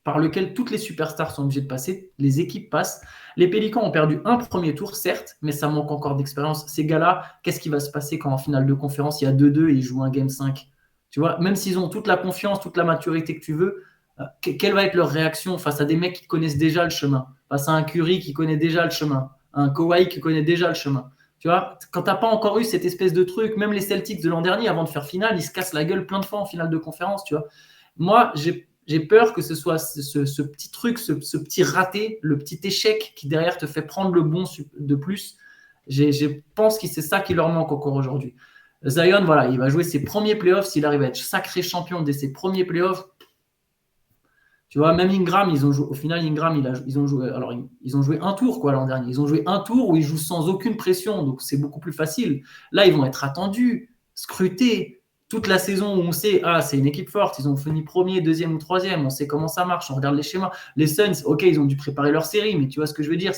par lequel toutes les superstars sont obligées de passer. Les équipes passent. Les Pélicans ont perdu un premier tour, certes, mais ça manque encore d'expérience. Ces gars-là, qu'est-ce qui va se passer quand en finale de conférence, il y a 2-2 et ils jouent un Game 5 ? Tu vois, même s'ils ont toute la confiance, toute la maturité que tu veux, quelle va être leur réaction face à des mecs qui connaissent déjà le chemin, face à un Curry qui connaît déjà le chemin, un Kawhi qui connaît déjà le chemin. Tu vois, quand tu n'as pas encore eu cette espèce de truc, même les Celtics de l'an dernier, avant de faire finale, ils se cassent la gueule plein de fois en finale de conférence. Tu vois. Moi, j'ai peur que ce soit ce petit truc, ce petit raté, le petit échec qui derrière te fait prendre le bon de plus. Je pense que c'est ça qui leur manque encore aujourd'hui. Zion, voilà, il va jouer ses premiers playoffs. S'il arrive à être sacré champion dès ses premiers playoffs, tu vois, même Ingram, au final, Ingram, ils ont joué un tour quoi, l'an dernier. Ils ont joué un tour où ils jouent sans aucune pression, donc c'est beaucoup plus facile. Là, ils vont être attendus, scrutés toute la saison où on sait, c'est une équipe forte, ils ont fini premier, deuxième ou troisième, on sait comment ça marche, on regarde les schémas. Les Suns, ok, ils ont dû préparer leur série, mais tu vois ce que je veux dire,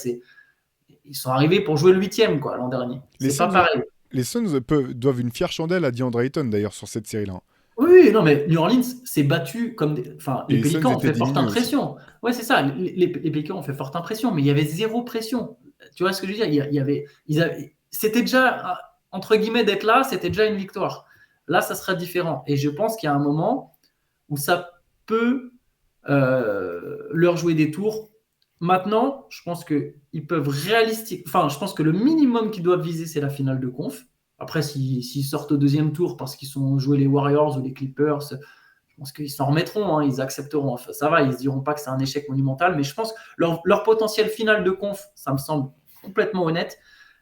ils sont arrivés pour jouer le 8e quoi, l'an dernier. C'est pas pareil. Les Suns doivent une fière chandelle à DeAndre Ayton d'ailleurs sur cette série-là. Oui, non, mais New Orleans s'est battu comme les les Suns Pélicans ont étaient fait forte diminués aussi. impression. Ouais, c'est ça. Les Pélicans ont fait forte impression, mais il y avait zéro pression. Tu vois ce que je veux dire? C'était déjà, entre guillemets, d'être là, c'était déjà une victoire. Là, ça sera différent. Et je pense qu'il y a un moment où ça peut leur jouer des tours. Maintenant, je pense qu'ils peuvent je pense que le minimum qu'ils doivent viser, c'est la finale de conf. Après, s'ils sortent au deuxième tour parce qu'ils sont joués les Warriors ou les Clippers, je pense qu'ils s'en remettront, ils accepteront. Enfin, ça va, ils ne se diront pas que c'est un échec monumental, mais je pense que leur potentiel final de conf, ça me semble complètement honnête.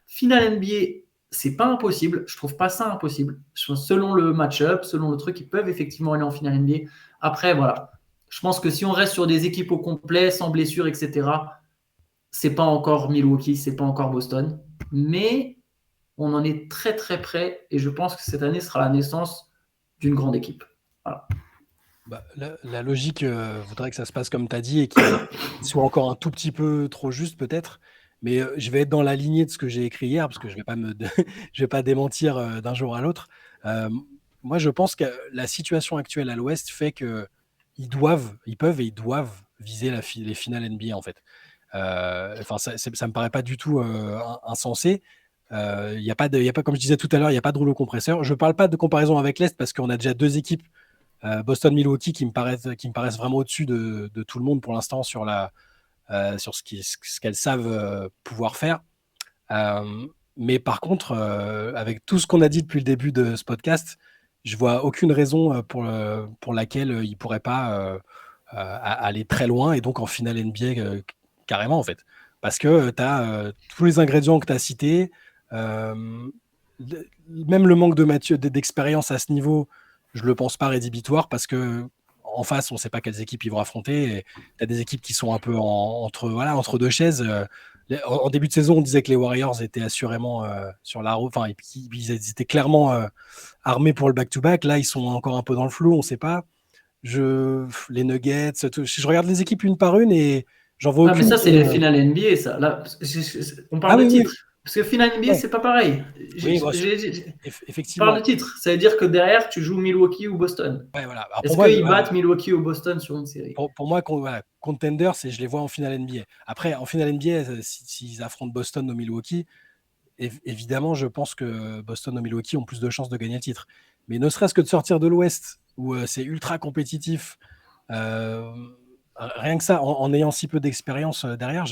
Finale NBA, c'est pas impossible. Je trouve pas ça impossible. Selon le match-up, selon le truc, ils peuvent effectivement aller en finale NBA. Après, voilà. Je pense que si on reste sur des équipes au complet, sans blessure, etc., c'est pas encore Milwaukee, c'est pas encore Boston. Mais on en est très très près et je pense que cette année sera la naissance d'une grande équipe. Voilà. La logique voudrait que ça se passe comme tu as dit et qu'il soit encore un tout petit peu trop juste peut-être, mais je vais être dans la lignée de ce que j'ai écrit hier parce que je vais pas démentir d'un jour à l'autre. Moi, je pense que la situation actuelle à l'Ouest fait que ils peuvent et ils doivent viser les finales NBA en fait. Ça me paraît pas du tout insensé. Y a pas, comme je disais tout à l'heure, il n'y a pas de rouleau compresseur. Je ne parle pas de comparaison avec l'Est parce qu'on a déjà deux équipes, Boston-Milwaukee, qui me paraissent vraiment au-dessus de tout le monde pour l'instant sur ce qu'elles savent pouvoir faire. Mais par contre, avec tout ce qu'on a dit depuis le début de ce podcast, je vois aucune raison pour laquelle ils ne pourraient pas aller très loin et donc en finale NBA carrément en fait. Parce que tu as tous les ingrédients que tu as cités, même le manque d'expérience à ce niveau, je le pense pas rédhibitoire parce que en face, on ne sait pas quelles équipes ils vont affronter. Tu as des équipes qui sont un peu entre deux chaises. En début de saison, on disait que les Warriors étaient assurément sur la route. Enfin, ils étaient clairement armés pour le back-to-back. Là, ils sont encore un peu dans le flou, on ne sait pas. Les Nuggets, je regarde les équipes une par une et j'en vois aucune. Mais ça, c'est les finales NBA, ça. Là, on parle de titre. Oui. Parce que finale NBA, c'est pas pareil. Effectivement. Je parle de titre. Ça veut dire que derrière, tu joues Milwaukee ou Boston. Ouais, voilà. Est-ce qu'ils battent Milwaukee ou Boston sur une série? Pour moi, contenders, je les vois en finale NBA. Après, en finale NBA, s'ils affrontent Boston ou Milwaukee, évidemment, je pense que Boston ou Milwaukee ont plus de chances de gagner le titre. Mais ne serait-ce que de sortir de l'Ouest, où c'est ultra compétitif, rien que ça, en ayant si peu d'expérience derrière,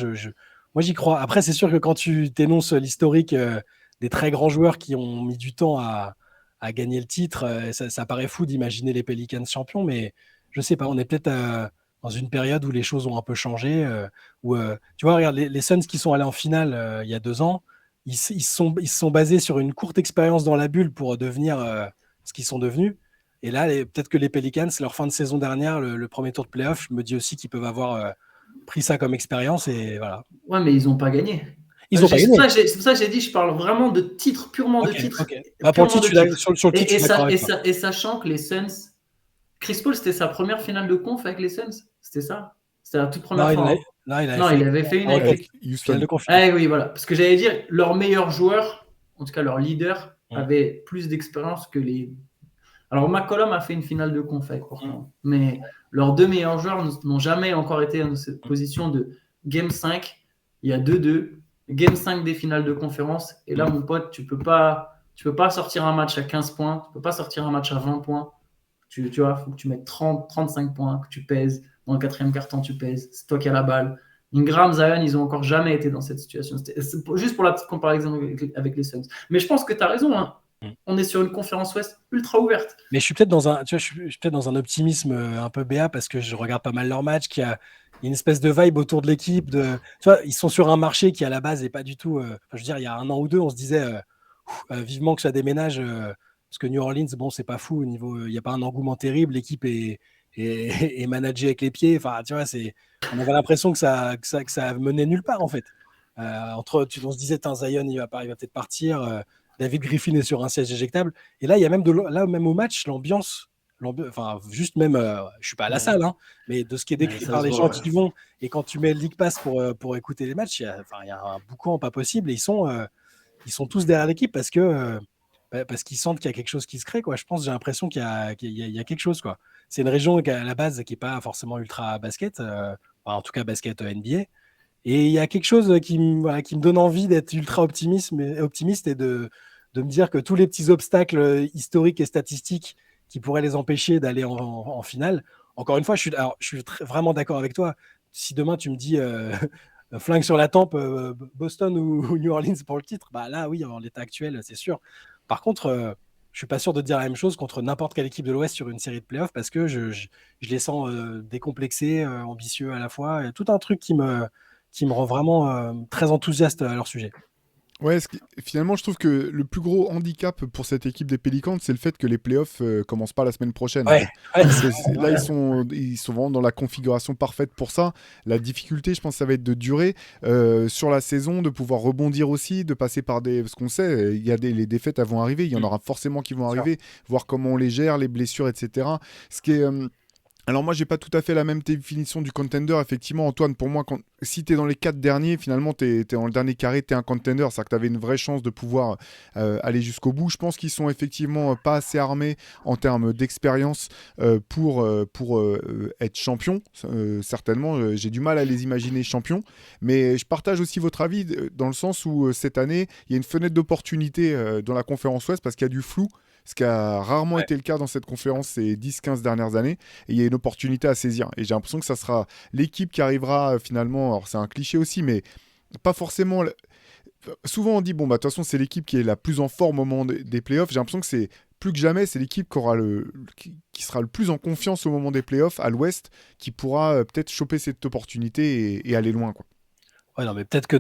moi j'y crois. Après, c'est sûr que quand tu t'énonces l'historique des très grands joueurs qui ont mis du temps à gagner le titre, ça paraît fou d'imaginer les Pelicans champions, mais je sais pas, on est peut-être dans une période où les choses ont un peu changé. Tu vois, regarde, les Suns qui sont allés en finale il y a 2 ans, ils se sont basés sur une courte expérience dans la bulle pour devenir ce qu'ils sont devenus. Et là, peut-être que les Pelicans, leur fin de saison dernière, le premier tour de playoff, je me dis aussi qu'ils peuvent avoir pris ça comme expérience. Et voilà. Ouais, mais ils n'ont pas gagné. Ils ont pas gagné. C'est pour ça que j'ai dit, je parle vraiment de titre, purement de titre. Okay. Pour le titre, sur le titre, et sachant que les Suns, Chris Paul, c'était sa première finale de conf avec les Suns. C'était ça. C'était la toute première fois. Il avait fait une avec Houston. Oui, voilà. Parce que j'allais dire, leur meilleur joueur, en tout cas leur leader, avait plus d'expérience que les. Alors, McCollum a fait une finale de conf avec pourtant. Mais leurs 2 meilleurs joueurs n'ont jamais encore été dans cette position de Game 5. Il y a 2-2. Game 5 des finales de conférence. Et là, mon pote, tu peux pas sortir un match à 15 points. Tu peux pas sortir un match à 20 points. Tu vois, il faut que tu mettes 30, 35 points, que tu pèses. Dans le 4e quart-temps, tu pèses. C'est toi qui as la balle. Ingram, Zion, ils n'ont encore jamais été dans cette situation. C'est juste pour la petite comparaison avec les Suns. Mais je pense que tu as raison. Hein. On est sur une conférence Ouest ultra ouverte. Mais je suis peut-être dans un optimisme un peu béat parce que je regarde pas mal leurs matchs, qu'il y a une espèce de vibe autour de l'équipe. Tu vois, ils sont sur un marché qui à la base n'est pas du tout. Je veux dire, il y a 1 an ou 2, on se disait vivement que ça déménage parce que New Orleans, bon, c'est pas fou au niveau, il n'y a pas un engouement terrible, l'équipe est managée avec les pieds. Enfin, tu vois, on avait l'impression que ça menait nulle part en fait. On se disait, Zion, il va peut-être partir. David Griffin est sur un siège éjectable. Et là, il y a même même au match, enfin, juste même, je suis pas à la salle, hein, mais de ce qui est décrit par les gens qui y vont, et quand tu mets le League Pass pour écouter les matchs, il y a un boucan pas possible, et ils sont tous derrière l'équipe parce qu'ils sentent qu'il y a quelque chose qui se crée, quoi. Je pense, j'ai l'impression qu'il y a quelque chose, quoi. C'est une région à la base qui est pas forcément ultra basket, en tout cas basket NBA. Et il y a quelque chose qui me donne envie d'être ultra optimiste et de me dire que tous les petits obstacles historiques et statistiques qui pourraient les empêcher d'aller en finale. Encore une fois, je suis vraiment d'accord avec toi. Si demain tu me dis flingue sur la tempe, Boston ou New Orleans pour le titre, bah là oui, en l'état actuel, c'est sûr. Par contre, je suis pas sûr de dire la même chose contre n'importe quelle équipe de l'Ouest sur une série de playoffs parce que je les sens décomplexés, ambitieux à la fois. Et tout un truc qui me rend vraiment très enthousiaste à leur sujet. Ouais, finalement, je trouve que le plus gros handicap pour cette équipe des Pelicans, c'est le fait que les playoffs commencent pas la semaine prochaine. Ouais, ouais. Là, ils sont vraiment dans la configuration parfaite pour ça. La difficulté, je pense, ça va être de durer sur la saison, de pouvoir rebondir aussi, de passer par des... Parce qu'on sait, les défaites elles vont arriver, il y en aura forcément qui vont arriver, voir comment on les gère, les blessures, etc. Ce qui est... Alors moi, j'ai pas tout à fait la même définition du contender. Effectivement, Antoine, pour moi, si tu es dans les 4 derniers, finalement, tu es dans le dernier carré, tu es un contender. C'est-à-dire que tu avais une vraie chance de pouvoir aller jusqu'au bout. Je pense qu'ils sont effectivement pas assez armés en termes d'expérience pour être champions. Certainement, j'ai du mal à les imaginer champions. Mais je partage aussi votre avis dans le sens où cette année, il y a une fenêtre d'opportunité dans la conférence Ouest parce qu'il y a du flou. Ce qui a rarement été le cas dans cette conférence ces 10-15 dernières années. Et il y a une opportunité à saisir. Et j'ai l'impression que ça sera l'équipe qui arrivera finalement, alors c'est un cliché aussi, mais pas forcément... Souvent on dit, bon, bah de toute façon c'est l'équipe qui est la plus en forme au moment des playoffs. J'ai l'impression que c'est plus que jamais, c'est l'équipe qui sera le plus en confiance au moment des playoffs à l'Ouest, qui pourra peut-être choper cette opportunité et aller loin, quoi. Ouais, non, mais peut-être que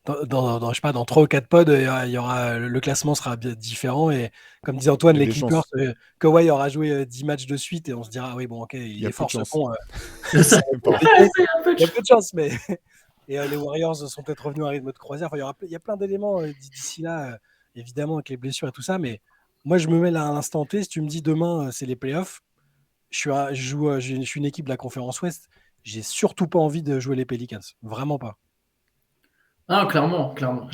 je sais pas, dans 3 ou 4 pods, il y aura, le classement sera bien différent. Et comme disait Antoine, Il y a les des Clippers, chances. Kawhi aura joué 10 matchs de suite et on se dira, ah oui, bon, ok, Il il y a est peu fort de ce chance. con. C'est Il y a peu de chance, mais. Et les Warriors sont peut-être revenus à un rythme de croisière. Enfin, il y a plein d'éléments d'ici là, évidemment, avec les blessures et tout ça. Mais moi, je me mets là à l'instant T. Si tu me dis demain, c'est les playoffs, je suis une équipe de la conférence Ouest. J'ai surtout pas envie de jouer les Pelicans. Vraiment pas. Ah, clairement, clairement.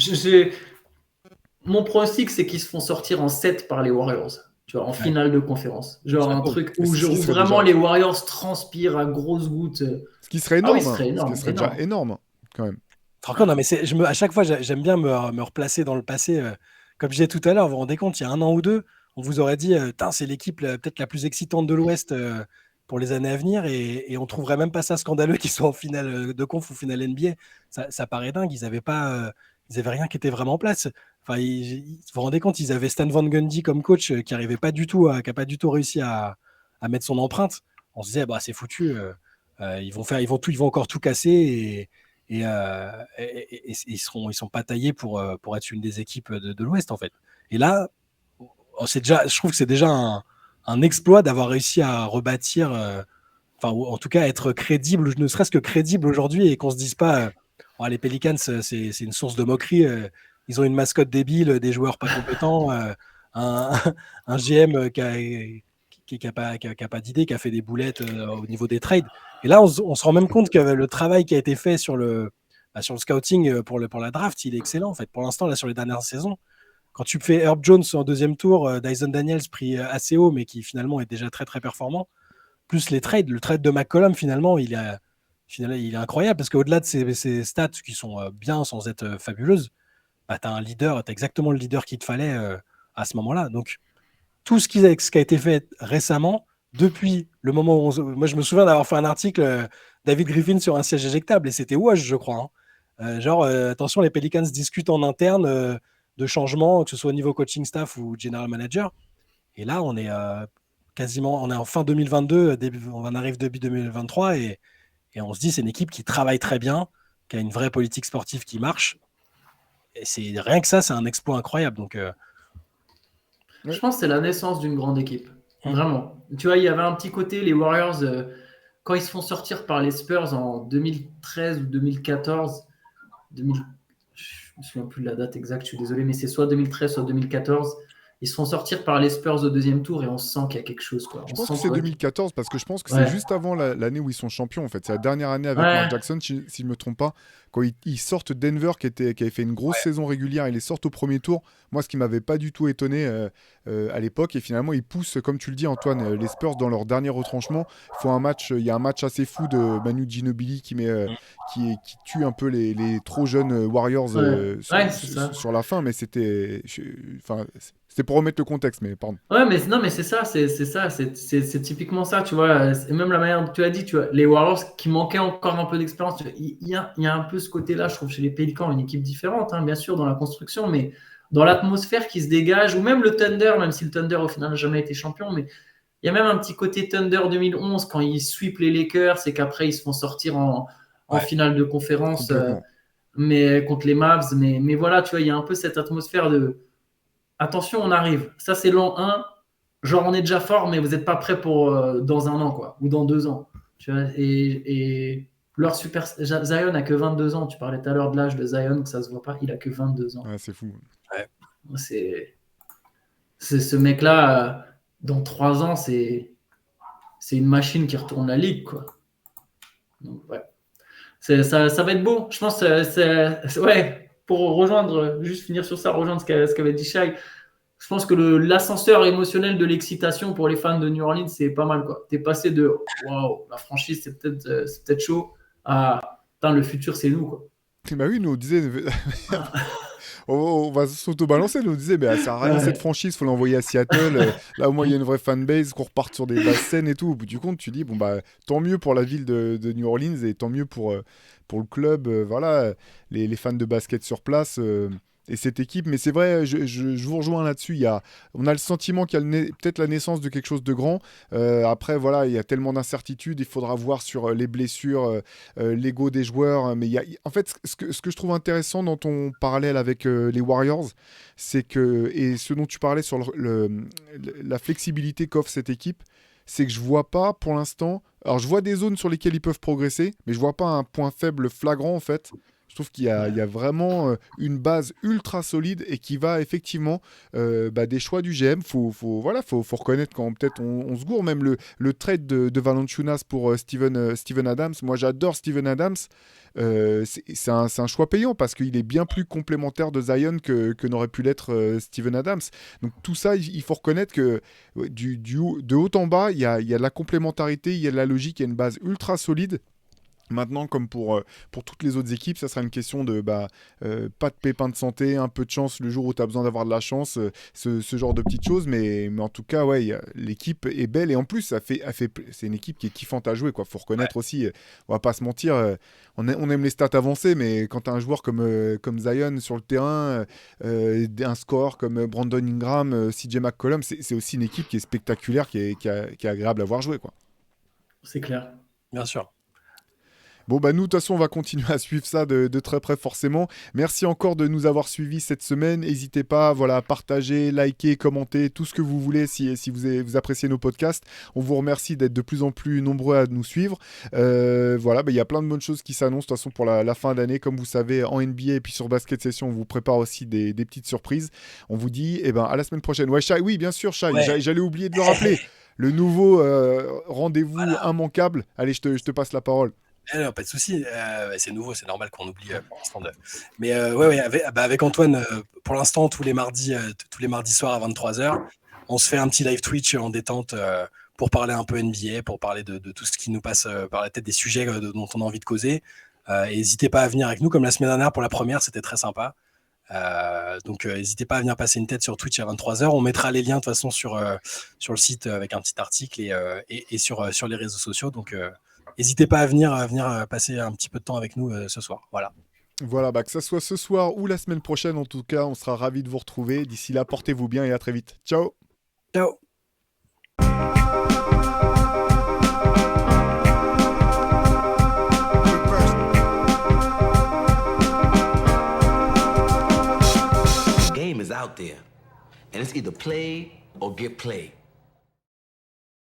Mon pronostic, c'est qu'ils se font sortir en 7 par les Warriors. Tu vois, en Ouais. finale de conférence. Genre un beau. truc Mais où, c'est ce qui serait vraiment déjà... les Warriors transpirent à grosses gouttes. Ce qui serait Ah oui, énorme, ce hein. serait Ce qui énorme, serait déjà énorme, quand même. Franchement, non, mais à chaque fois, j'aime bien me replacer dans le passé. Comme je disais tout à l'heure, vous vous rendez compte, il y a 1 an ou 2, on vous aurait dit, c'est l'équipe peut-être la plus excitante de l'Ouest pour les années à venir, et on trouverait même pas ça scandaleux qu'ils soient en finale de conf ou finale NBA. Ça paraît dingue, ils avaient rien qui était vraiment en place. Enfin, vous vous rendez compte, ils avaient Stan Van Gundy comme coach qui a pas du tout réussi à mettre son empreinte. On se disait, bah, c'est foutu, ils vont encore tout casser. Et ils sont pas taillés pour être une des équipes de l'Ouest en fait. Et là, je trouve que c'est déjà un exploit d'avoir réussi à rebâtir, enfin ou en tout cas être crédible, ne serait-ce que crédible aujourd'hui, et qu'on se dise pas, les Pelicans c'est une source de moquerie. Ils ont une mascotte débile, des joueurs pas compétents, un, un GM qui a pas d'idée, qui a fait des boulettes au niveau des trades. Et là, on se rend même compte que le travail qui a été fait sur le scouting pour la draft, il est excellent en fait. Pour l'instant, là, sur les dernières saisons, quand tu fais Herb Jones en deuxième tour, Dyson Daniels pris assez haut, mais qui finalement est déjà très très performant, plus le trade de McCollum, finalement, il est incroyable parce qu'au-delà de ses stats qui sont bien sans être fabuleuses, bah, tu as un leader, tu as exactement le leader qu'il te fallait à ce moment-là. Donc, tout ce qui a été fait récemment, depuis le moment où moi je me souviens d'avoir fait un article David Griffin sur un siège éjectable, et c'était Wash, je crois, hein. Attention, les Pelicans discutent en interne de changements, que ce soit au niveau coaching staff ou general manager. Et là, on est on est en fin 2022, on arrive début 2023, et on se dit c'est une équipe qui travaille très bien, qui a une vraie politique sportive qui marche. Et rien que ça, c'est un exploit incroyable. Donc Ouais. Je pense que c'est la naissance d'une grande équipe. Vraiment. Tu vois, il y avait un petit côté, les Warriors, quand ils se font sortir par les Spurs en 2013 ou 2014, je ne me souviens plus de la date exacte, je suis désolé, mais c'est soit 2013, soit 2014. Ils se font sortir par les Spurs au deuxième tour et on sent qu'il y a quelque chose. Quoi. Je pense que c'est 2014 parce que je pense que Ouais. c'est juste avant l'année où ils sont champions en fait. C'est la dernière année avec Ouais. Mark Jackson, si je me trompe pas. Quand ils sortent Denver qui avait fait une grosse saison régulière, ils les sortent au premier tour. Moi, ce qui m'avait pas du tout étonné à l'époque, et finalement ils poussent, comme tu le dis Antoine, les Spurs dans leur dernier retranchement. Il y a un match assez fou de Manu Ginobili qui tue un peu les trop jeunes Warriors sur la fin, mais c'était pour remettre le contexte, mais pardon. Ouais, mais non, mais c'est ça, c'est typiquement ça, tu vois. Et même la manière dont tu as dit, tu vois, les Warriors qui manquaient encore un peu d'expérience, il y a un peu ce côté-là, je trouve, chez les Pélicans, une équipe différente, hein, bien sûr, dans la construction, mais dans l'atmosphère qui se dégage, ou même le Thunder, même si le Thunder au final n'a jamais été champion, mais il y a même un petit côté Thunder 2011 quand ils sweepent les Lakers et qu'après ils se font sortir en finale de conférence, mais contre les Mavs, mais voilà, tu vois, il y a un peu cette atmosphère de attention, on arrive. Ça, c'est l'an 1. Genre, on est déjà fort, mais vous n'êtes pas prêt pour dans un an, quoi, ou dans 2 ans. Tu vois, et leur super Zion n'a que 22 ans. Tu parlais tout à l'heure de l'âge de Zion, que ça se voit pas. Il a que 22 ans. Ouais, c'est fou. Ouais. C'est ce mec-là, dans 3 ans, c'est une machine qui retourne la ligue, quoi. Donc, ouais. Ça va être beau. Je pense ouais, pour rejoindre, juste finir sur ça, rejoindre ce qu'avait dit Shai. Je pense que l'ascenseur émotionnel de l'excitation pour les fans de New Orleans, c'est pas mal, quoi. T'es passé de waouh, la franchise, c'est peut-être chaud, à putain, le futur, c'est nous, quoi. Bah oui, nous on disait. On va s'auto-balancer, nous on disait, mais ça sert à rien cette franchise, faut l'envoyer à Seattle. Là au moins il y a une vraie fanbase, qu'on reparte sur des basses scènes et tout. Au bout du compte, tu dis, bon bah tant mieux pour la ville de New Orleans et tant mieux pour le club, voilà, les fans de basket sur place. Et cette équipe, mais c'est vrai, je vous rejoins là-dessus. On a le sentiment qu'il y a peut-être la naissance de quelque chose de grand. Après, voilà, il y a tellement d'incertitudes. Il faudra voir sur les blessures, l'ego des joueurs. Mais en fait, ce que je trouve intéressant dans ton parallèle avec les Warriors, c'est que, et ce dont tu parlais sur la flexibilité qu'offre cette équipe, c'est que je vois pas pour l'instant. Alors, je vois des zones sur lesquelles ils peuvent progresser, mais je vois pas un point faible flagrant en fait. Je trouve qu'il y a vraiment une base ultra solide et qui va effectivement des choix du GM. Faut reconnaître quand peut-être on se gourre. Même le trade de Valanciunas pour Steven Adams. Moi, j'adore Steven Adams. C'est un choix payant parce qu'il est bien plus complémentaire de Zion que n'aurait pu l'être Steven Adams. Donc tout ça, il faut reconnaître que de haut en bas, il y a de la complémentarité, il y a de la logique, il y a une base ultra solide. Maintenant, comme pour toutes les autres équipes, ça sera une question de pas de pépins de santé, un peu de chance le jour où tu as besoin d'avoir de la chance, ce genre de petites choses. Mais en tout cas, ouais, l'équipe est belle. Et en plus, c'est une équipe qui est kiffante à jouer. Il faut reconnaître aussi, on va pas se mentir, on aime les stats avancées, mais quand tu as un joueur comme Zion sur le terrain, un score comme Brandon Ingram, CJ McCollum, c'est aussi une équipe qui est spectaculaire, qui est agréable à voir jouer, quoi. C'est clair. Bien sûr. Bon, bah nous, de toute façon, on va continuer à suivre ça de très près, forcément. Merci encore de nous avoir suivis cette semaine. N'hésitez pas à partager, liker, commenter, tout ce que vous voulez si vous appréciez nos podcasts. On vous remercie d'être de plus en plus nombreux à nous suivre. Il y a plein de bonnes choses qui s'annoncent, de toute façon, pour la fin d'année. Comme vous savez, en NBA et puis sur Basket Session, on vous prépare aussi des petites surprises. On vous dit à la semaine prochaine. Ouais, Shai, oui, bien sûr, Shai. Ouais. J'allais oublier de le rappeler. Le nouveau rendez-vous immanquable. Allez, je te passe la parole. Non, pas de souci, c'est nouveau, c'est normal qu'on oublie pour l'instant. Mais avec Antoine, pour l'instant, tous les mardis soirs à 23h, on se fait un petit live Twitch en détente pour parler un peu NBA, pour parler de tout ce qui nous passe par la tête, des sujets dont on a envie de causer. N'hésitez pas à venir avec nous, comme la semaine dernière pour la première, c'était très sympa. Donc n'hésitez pas à venir passer une tête sur Twitch à 23h. On mettra les liens de toute façon sur le site avec un petit article et sur les réseaux sociaux. Donc n'hésitez pas à venir passer un petit peu de temps avec nous ce soir. Voilà. Voilà, que ça soit ce soir ou la semaine prochaine, en tout cas, on sera ravis de vous retrouver. D'ici là, portez-vous bien et à très vite. Ciao. Ciao. Game is out there. and it's either play or get played.